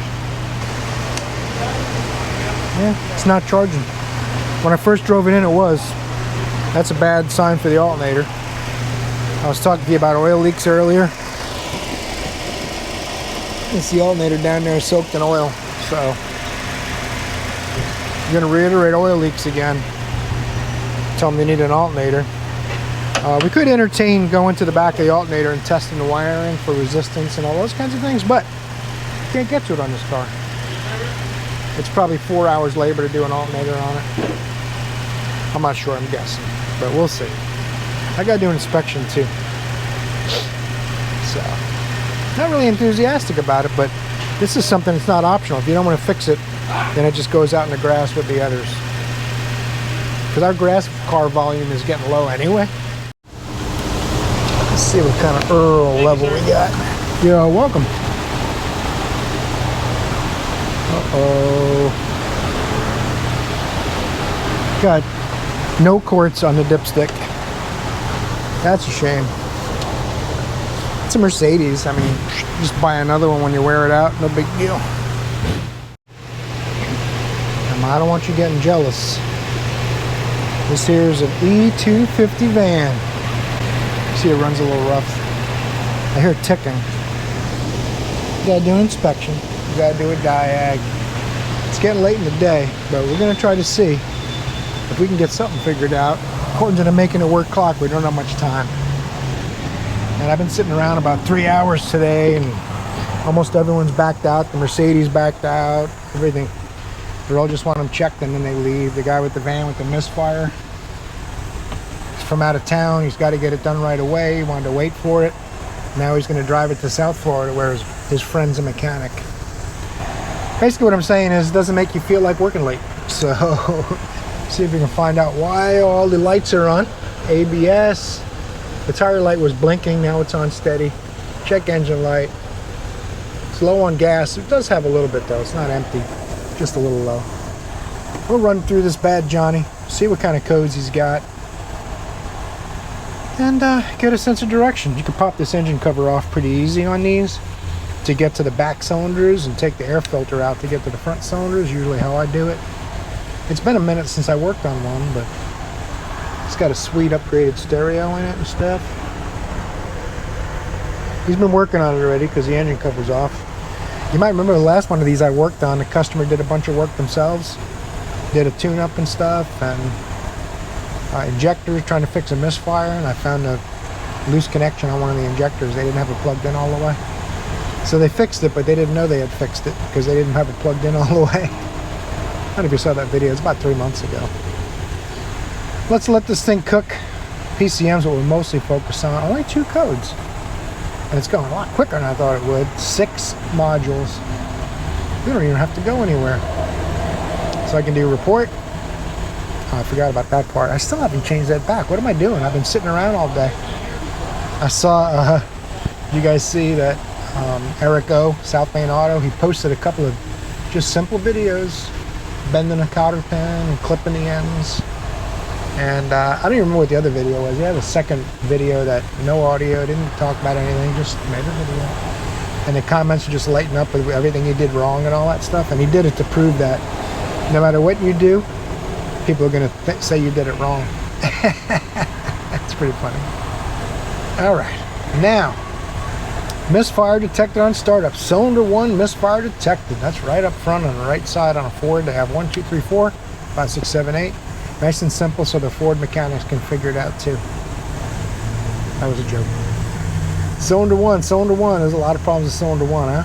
A: Yeah, it's not charging. When I first drove it in, it was. That's a bad sign for the alternator. I was talking to you about oil leaks earlier. It's the alternator down there soaked in oil. So, I'm going to reiterate oil leaks again. Tell them they need an alternator. We could entertain going to the back of the alternator and testing the wiring for resistance and all those kinds of things, but you can't get to it on this car. It's probably 4 hours labor to do an alternator on it. I'm not sure, I'm guessing, but we'll see. I gotta do an inspection too. So, not really enthusiastic about it, but this is something that's not optional. If you don't want to fix it, then it just goes out in the grass with the others. Because our grass car volume is getting low anyway. Let's see what kind of Earl level we got. You're welcome. Uh-oh. Got no quartz on the dipstick. That's a shame. It's a Mercedes. I mean, just buy another one when you wear it out. No big deal. I don't want you getting jealous. This here is an E250 van. See, it runs a little rough. I hear it ticking. You gotta do an inspection. You gotta do a diag. It's getting late in the day, but we're gonna try to see if we can get something figured out. According to the Making It Work clock, we don't have much time. And I've been sitting around about 3 hours today, and almost everyone's backed out. The Mercedes backed out, everything. They all just want them checked and then they leave. The guy with the van with the misfire, he's from out of town. He's got to get it done right away. He wanted to wait for it. Now he's going to drive it to South Florida where his friend's a mechanic. Basically what I'm saying is it doesn't make you feel like working late. So see if we can find out why all the lights are on. ABS. The tire light was blinking. Now it's on steady. Check engine light. It's low on gas. It does have a little bit though. It's not empty. Just a little low. We'll run through this bad Johnny, see what kind of codes he's got, and get a sense of direction. You can pop this engine cover off pretty easy on these to get to the back cylinders and take the air filter out to get to the front cylinders, usually how I do it. It's been a minute since I worked on one, but it's got a sweet upgraded stereo in it and stuff. He's been working on it already because the engine cover's off. You might remember the last one of these I worked on, the customer did a bunch of work themselves, did a tune-up and stuff, and injectors, trying to fix a misfire, and I found a loose connection on one of the injectors. They didn't have it plugged in all the way. So they fixed it, but they didn't know they had fixed it because they didn't have it plugged in all the way. I don't know if you saw that video, it's about 3 months ago. Let's let this thing cook. PCM's what we're mostly focused on. Only 2 codes. And it's going a lot quicker than I thought it would. 6 modules. We don't even have to go anywhere. So I can do a report. Oh, I forgot about that part. I still haven't changed that back. What am I doing? I've been sitting around all day. I saw, you guys see that Eric O, South Main Auto, he posted a couple of just simple videos, bending a cotter pin and clipping the ends. And I don't even remember what the other video was. He had a second video that no audio, didn't talk about anything, just made a video. And the comments are just lighting up with everything he did wrong and all that stuff. And he did it to prove that no matter what you do, people are going to say you did it wrong. That's pretty funny. All right, now Misfire detected on startup. Cylinder 1 misfire detected. That's right up front on the right side on a Ford. They have 1, 2, 3, 4, 5, 6, 7, 8. Nice and simple so the Ford mechanics can figure it out too. That was a joke. Cylinder 1. There's a lot of problems with cylinder 1, huh?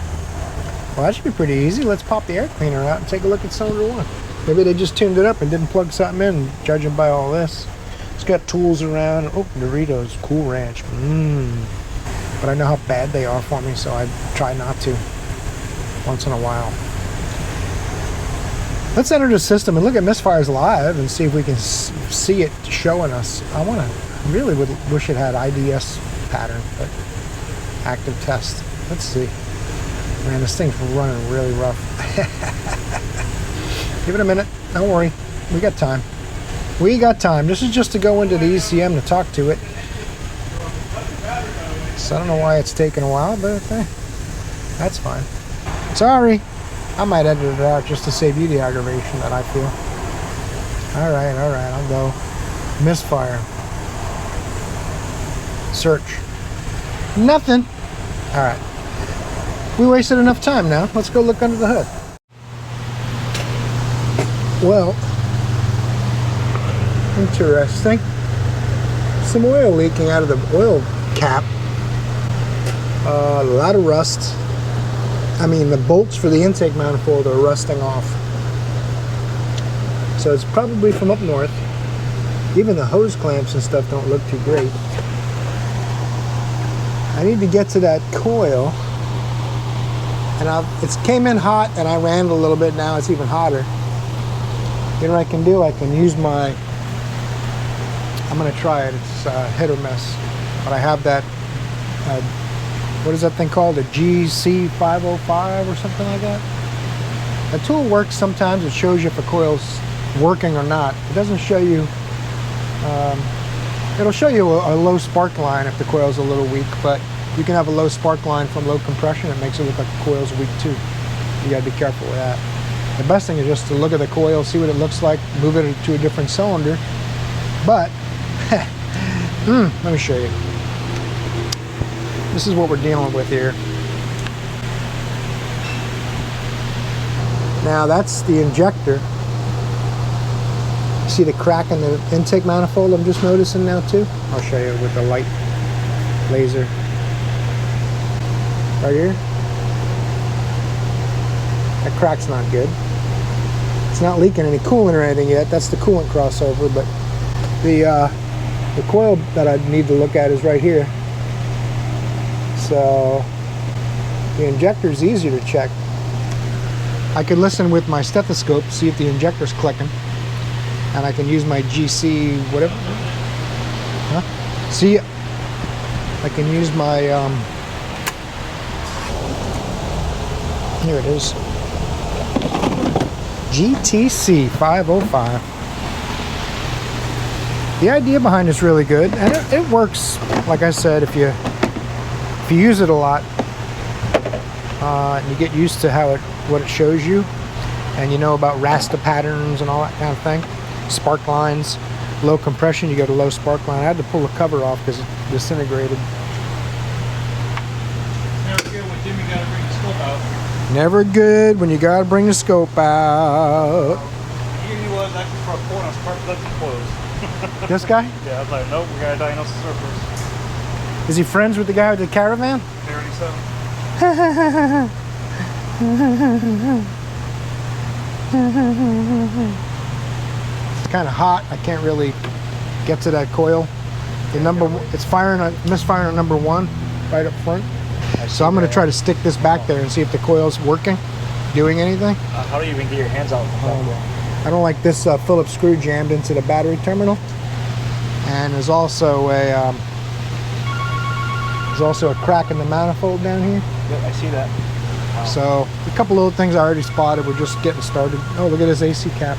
A: Well, that should be pretty easy. Let's pop the air cleaner out and take a look at cylinder 1. Maybe they just tuned it up and didn't plug something in, judging by all this. It's got tools around. Oh, Doritos, Cool Ranch. But I know how bad they are for me, so I try not to once in a while. Let's enter the system and look at misfires live and see if we can see it showing us. Really would wish it had IDS pattern, but active test. Let's see. Man, this thing's running really rough. Give it a minute. Don't worry. We got time. We got time. This is just to go into the ECM to talk to it. So I don't know why it's taking a while, but that's fine. Sorry. I might edit it out just to save you the aggravation that I feel. All right, I'll go. Misfire. Search. Nothing. All right. We wasted enough time now. Let's go look under the hood. Well, interesting. Some oil leaking out of the oil cap. A lot of rust. I mean, the bolts for the intake manifold are rusting off. So it's probably from up north. Even the hose clamps and stuff don't look too great. I need to get to that coil. And it came in hot and I ran it a little bit. Now it's even hotter. You know what I can do? I can use my, I'm going to try it. It's hit or miss. But I have that, what is that thing called? A GC505 or something like that? The tool works sometimes. It shows you if a coil's working or not. It doesn't show you, it'll show you a low spark line if the coil's a little weak, but you can have a low spark line from low compression. It makes it look like the coil's weak too. You gotta be careful with that. The best thing is just to look at the coil, see what it looks like, move it to a different cylinder. But, let me show you. This is what we're dealing with here. Now that's the injector. See the crack in the intake manifold I'm just noticing now too? I'll show you with the light laser. Right here. That crack's not good. It's not leaking any coolant or anything yet. That's the coolant crossover, but the coil that I need to look at is right here. So the injector's easier to check. I can listen with my stethoscope, see if the injector's clicking, and I can use my GC whatever. See, I can use my here it is, GTC 505. The idea behind it's really good, and it works. Like I said, if you use it a lot, and you get used to what it shows you, and you know about rasta patterns and all that kind of thing, spark lines, low compression, you go to low spark line. I had to pull the cover off because it disintegrated.
C: Never good when Jimmy got to bring the scope out.
A: Never good when you gotta bring the scope out.
C: He was actually for a quote on spark plugs and coils.
A: This guy?
C: Yeah, I was like, nope, we gotta diagnose the surface.
A: Is he friends with the guy with the caravan?
C: Apparently so.
A: It's kind of hot. I can't really get to that coil. It's misfiring on number 1 right up front. So I'm going to try to stick this back there and see if the coil's working, doing anything.
C: How do you even get your hands out?
A: I don't like this Phillips screw jammed into the battery terminal. And there's also a crack in the manifold down here.
C: Yep, I see that. Wow.
A: So a couple little things I already spotted. We're just getting started. Oh, look at this AC cap.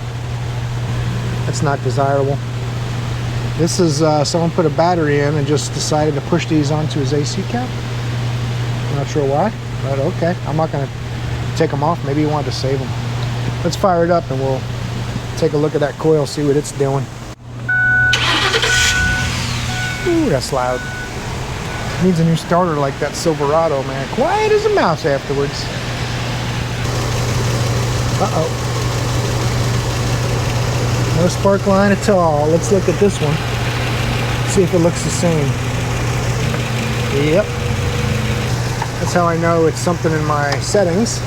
A: That's not desirable. This is someone put a battery in and just decided to push these onto his AC cap. I'm not sure why, but okay. I'm not going to take them off. Maybe he wanted to save them. Let's fire it up and we'll take a look at that coil, see what it's doing. Ooh, that's loud. Needs a new starter like that Silverado, man. Quiet as a mouse afterwards. Uh-oh. No spark line at all. Let's look at this one. See if it looks the same. Yep. That's how I know it's something in my settings.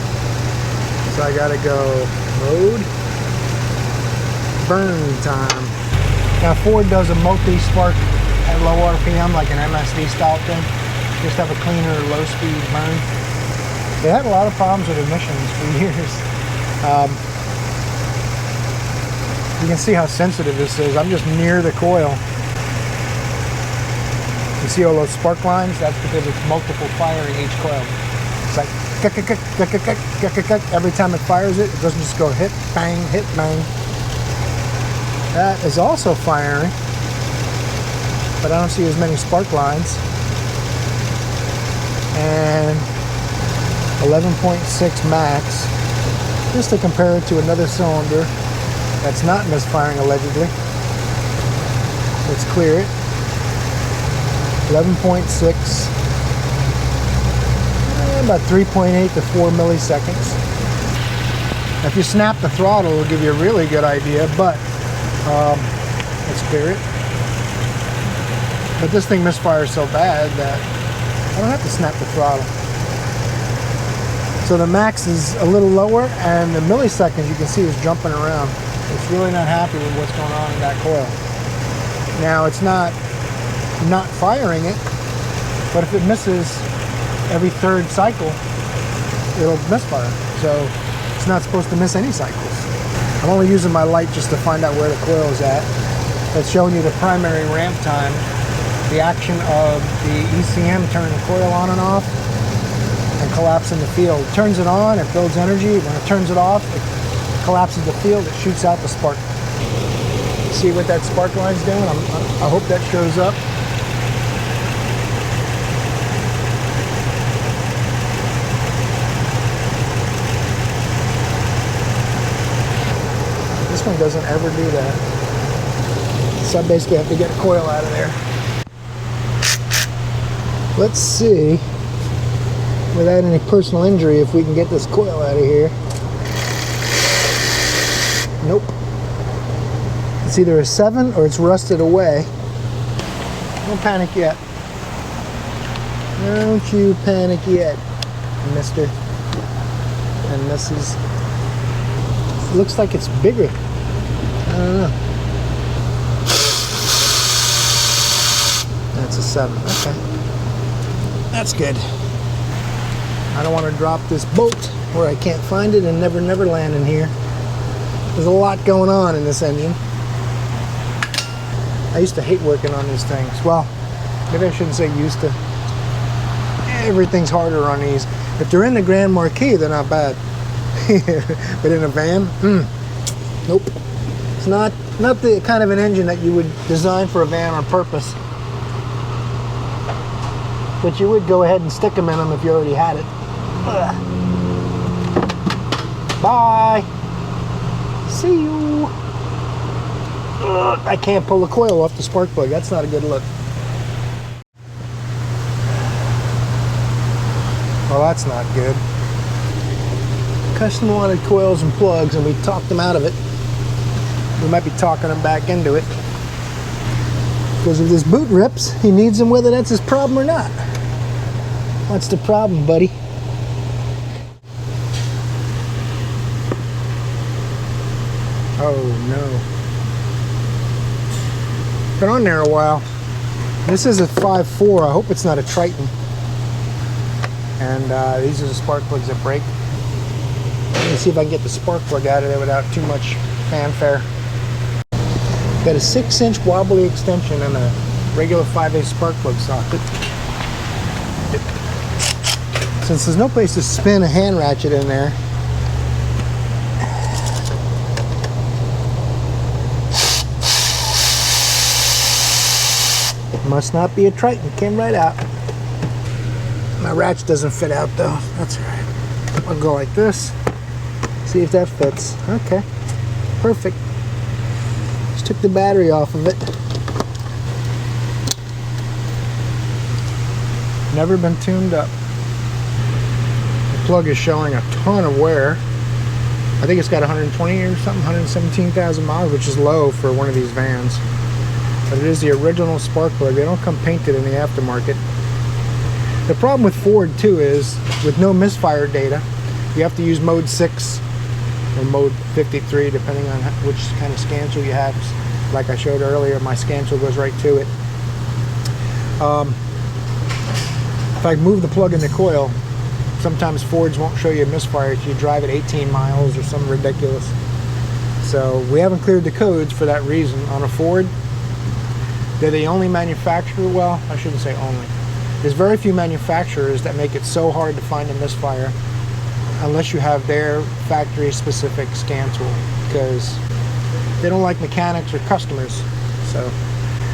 A: So I gotta go mode, burn time. Now Ford does a multi-spark at low RPM, like an MSD style thing. Just have a cleaner, low-speed burn. They had a lot of problems with emissions for years. You can see how sensitive this is. I'm just near the coil. You see all those spark lines? That's because it's multiple firing each coil. It's like every time it fires it, it doesn't just go hit, bang, hit, bang. That is also firing, but I don't see as many spark lines. And 11.6 max, just to compare it to another cylinder that's not misfiring allegedly. Let's clear it. 11.6, about 3.8 to 4 milliseconds. If you snap the throttle, it'll give you a really good idea, but let's clear it. But this thing misfires so bad that I don't have to snap the throttle. So the max is a little lower, and the milliseconds you can see is jumping around. It's really not happy with what's going on in that coil. Now it's not firing it, but if it misses every third cycle, it'll misfire. So it's not supposed to miss any cycles. I'm only using my light just to find out where the coil is at. It's showing you the primary ramp time, the action of the ECM turning the coil on and off, and collapsing the field. It turns it on, it builds energy. When it turns it off, it collapses the field, it shoots out the spark. See what that spark line's doing? I hope that shows up. This one doesn't ever do that. So I basically have to get a coil out of there. Let's see, without any personal injury, if we can get this coil out of here. Nope. It's either a 7 or it's rusted away. Don't panic yet. Don't you panic yet, mister and Mrs. It looks like it's bigger. I don't know. That's a 7. Okay. That's good. I don't want to drop this bolt where I can't find it and never land in here. There's a lot going on in this engine. I used to hate working on these things. Well, maybe I shouldn't say used to. Everything's harder on these. If they're in the Grand Marquis, they're not bad. But in a van, nope. It's not the kind of an engine that you would design for a van on purpose. But you would go ahead and stick them in them if you already had it. Ugh. Bye. See you. Ugh, I can't pull the coil off the spark plug. That's not a good look. Well, that's not good. Custom wanted coils and plugs, and we talked them out of it. We might be talking him back into it. Because if this boot rips, he needs them whether that's his problem or not. What's the problem, buddy? Oh no. Been on there a while. This is a 5.4. I hope it's not a Triton. And these are the spark plugs that break. Let me see if I can get the spark plug out of there without too much fanfare. Got a 6-inch wobbly extension and a regular 5/8 spark plug socket. Since there's no place to spin a hand ratchet in there, must not be a Triton. Came right out. My ratchet doesn't fit out though. That's all right. I'll go like this. See if that fits. Okay. Perfect. Just took the battery off of it. never been tuned up. The plug is showing a ton of wear. I think it's got 120 or something, 117,000 miles, which is low for one of these vans. But it is the original spark plug. They don't come painted in the aftermarket. The problem with Ford too is, with no misfire data, you have to use mode 6 or mode 53, depending on which kind of scan tool you have. Like I showed earlier, my scan tool goes right to it. If I move the plug in the coil, sometimes Fords won't show you a misfire if you drive at 18 miles or something ridiculous. So we haven't cleared the codes for that reason. On a Ford, they're the only manufacturer, well, I shouldn't say only. There's very few manufacturers that make it so hard to find a misfire unless you have their factory specific scan tool, because they don't like mechanics or customers. So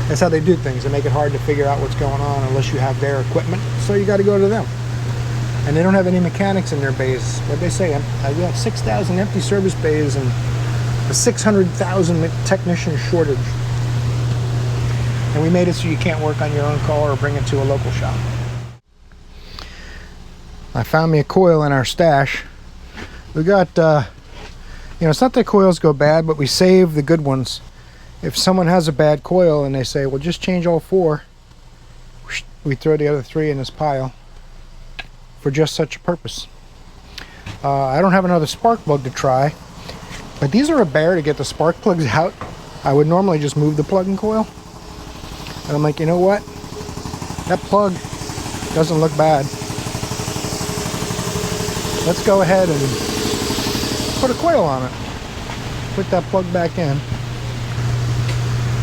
A: that's how they do things. They make it hard to figure out what's going on unless you have their equipment. So you got to go to them. And they don't have any mechanics in their bays. What they say, we have 6,000 empty service bays and a 600,000 technician shortage. And we made it so you can't work on your own car or bring it to a local shop. I found me a coil in our stash. We got, it's not that coils go bad, but we save the good ones. If someone has a bad coil and they say, well, just change all 4, we throw the other 3 in this pile for just such a purpose. I don't have another spark plug to try, but these are a bear to get the spark plugs out. I would normally just move the plug and coil. And I'm like, you know what? That plug doesn't look bad. Let's go ahead and put a coil on it. Put that plug back in.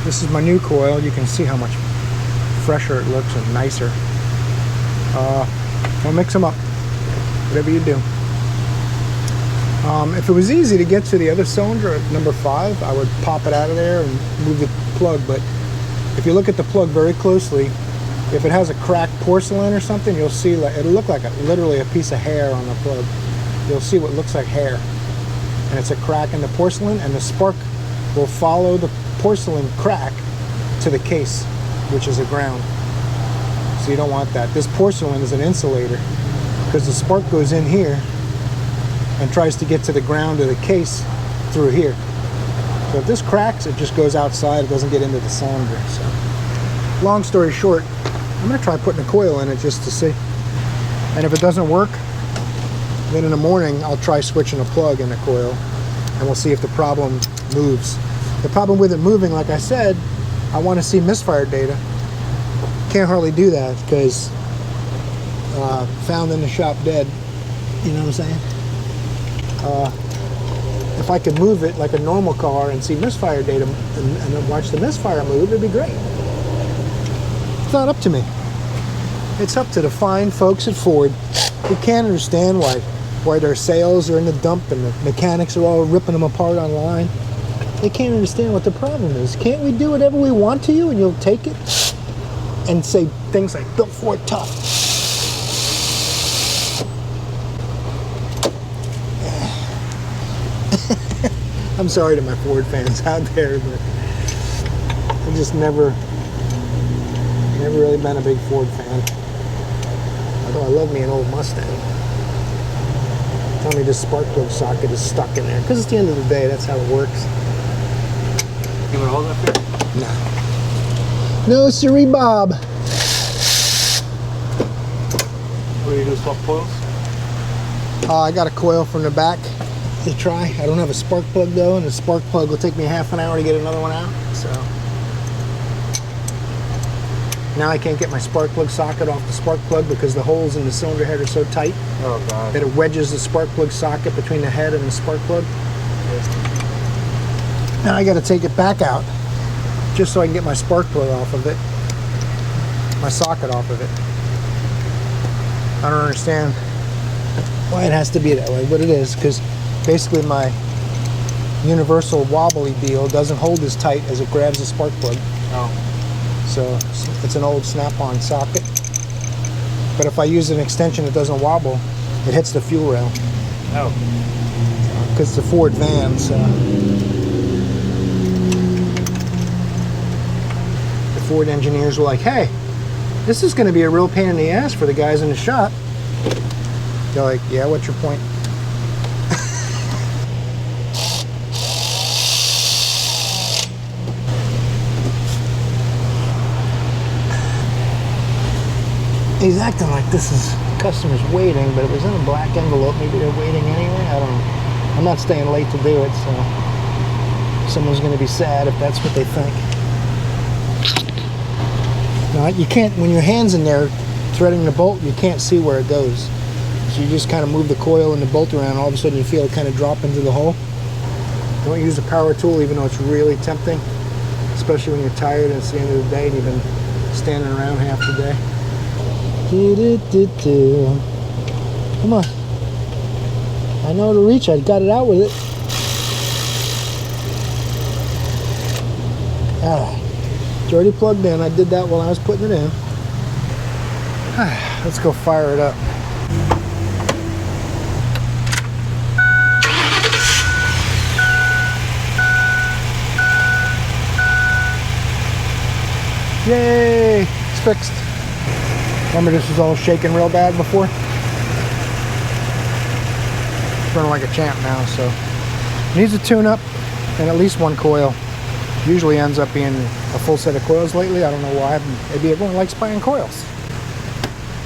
A: This is my new coil. You can see how much fresher it looks and nicer. Don't mix them up, whatever you do. If it was easy to get to the other cylinder at number 5, I would pop it out of there and move the plug. But if you look at the plug very closely, if it has a cracked porcelain or something, you'll see it'll look like literally a piece of hair on the plug. You'll see what looks like hair. And it's a crack in the porcelain, and the spark will follow the porcelain crack to the case, which is a ground. So you don't want that. This porcelain is an insulator, because the spark goes in here and tries to get to the ground of the case through here. So if this cracks, it just goes outside. It doesn't get into the cylinder. So, long story short, I'm going to try putting a coil in it just to see. And if it doesn't work, then in the morning I'll try switching a plug in the coil, and we'll see if the problem moves. The problem with it moving, like I said, I want to see misfire data. Can't hardly do that because found in the shop dead. You know what I'm saying? If I could move it like a normal car and see misfire data and then watch the misfire move, it'd be great. It's not up to me. It's up to the fine folks at Ford who can't understand why their sales are in the dump and the mechanics are all ripping them apart online. They can't understand what the problem is. Can't we do whatever we want to you and you'll take it? And say things like, built Ford tough. I'm sorry to my Ford fans out there, but I've just never really been a big Ford fan. Although I love me an old Mustang. Tell me this spark plug socket is stuck in there. Because it's the end of the day, that's how it works.
C: You want to hold up here?
A: No. No, siree, Bob.
C: What do you do, swap coils?
A: I got a coil from the back to try. I don't have a spark plug though, and the spark plug will take me half an hour to get another one out. So now I can't get my spark plug socket off the spark plug because the holes in the cylinder head are so tight that it wedges the spark plug socket between the head and the spark plug. Now I got to take it back out just so I can get my spark plug off of it, my socket off of it. I don't understand why it has to be that way, but it is, because basically my universal wobbly deal doesn't hold as tight as it grabs the spark plug. So it's an old snap-on socket. But if I use an extension that doesn't wobble, it hits the fuel rail. Because it's a Ford van, so the Ford engineers were like, hey, This is going to be a real pain in the ass for the guys in the shop. They're like, yeah, what's your point? He's acting like this is customers waiting, but it was in a black envelope. Maybe they're waiting anyway. I don't know. I'm not staying late to do it, so someone's going to be sad if that's what they think. No, you can't, when your hand's in there threading the bolt, you can't see where it goes. So you just kind of move the coil and the bolt around, all of a sudden you feel it kind of drop into the hole. Don't use a power tool, even though it's really tempting, especially when you're tired and it's the end of the day and you've been standing around half the day. Come on. I know to reach, I got it out with it. It's already plugged in. I did that while I was putting it in. Let's go fire it up. Yay! It's fixed. Remember, this was all shaking real bad before? It's running like a champ now, so. Needs a tune-up and at least one coil. Usually ends up being a full set of coils lately. I don't know why. Maybe everyone likes buying coils.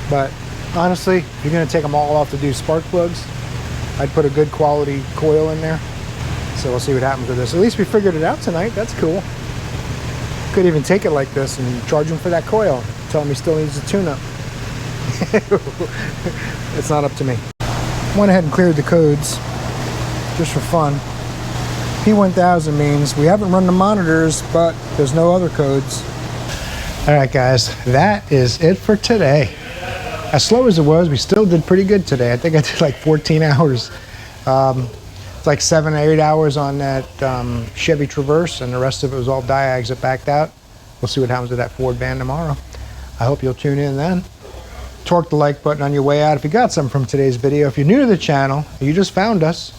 A: But honestly, if you're going to take them all off to do spark plugs, I'd put a good quality coil in there. So we'll see what happens with this. At least we figured it out tonight. That's cool. Could even take it like this and charge him for that coil. Tell him he still needs a tune-up. It's not up to me. Went ahead and cleared the codes just for fun. P1000 means we haven't run the monitors, but there's no other codes. All right, guys, that is it for today. As slow as it was, we still did pretty good today. I think I did like 14 hours. It's like 7 or 8 hours on that Chevy Traverse, and the rest of it was all diags that backed out. We'll see what happens with that Ford van tomorrow. I hope you'll tune in then. Torque the like button on your way out if you got something from today's video. If you're new to the channel, or you just found us,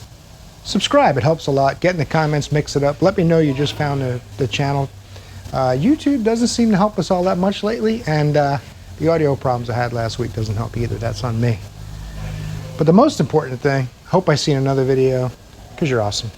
A: subscribe. It helps a lot. Get in the comments, mix it up. Let me know you just found the channel. YouTube doesn't seem to help us all that much lately, and the audio problems I had last week doesn't help either. That's on me. But the most important thing, hope I see in another video, because you're awesome.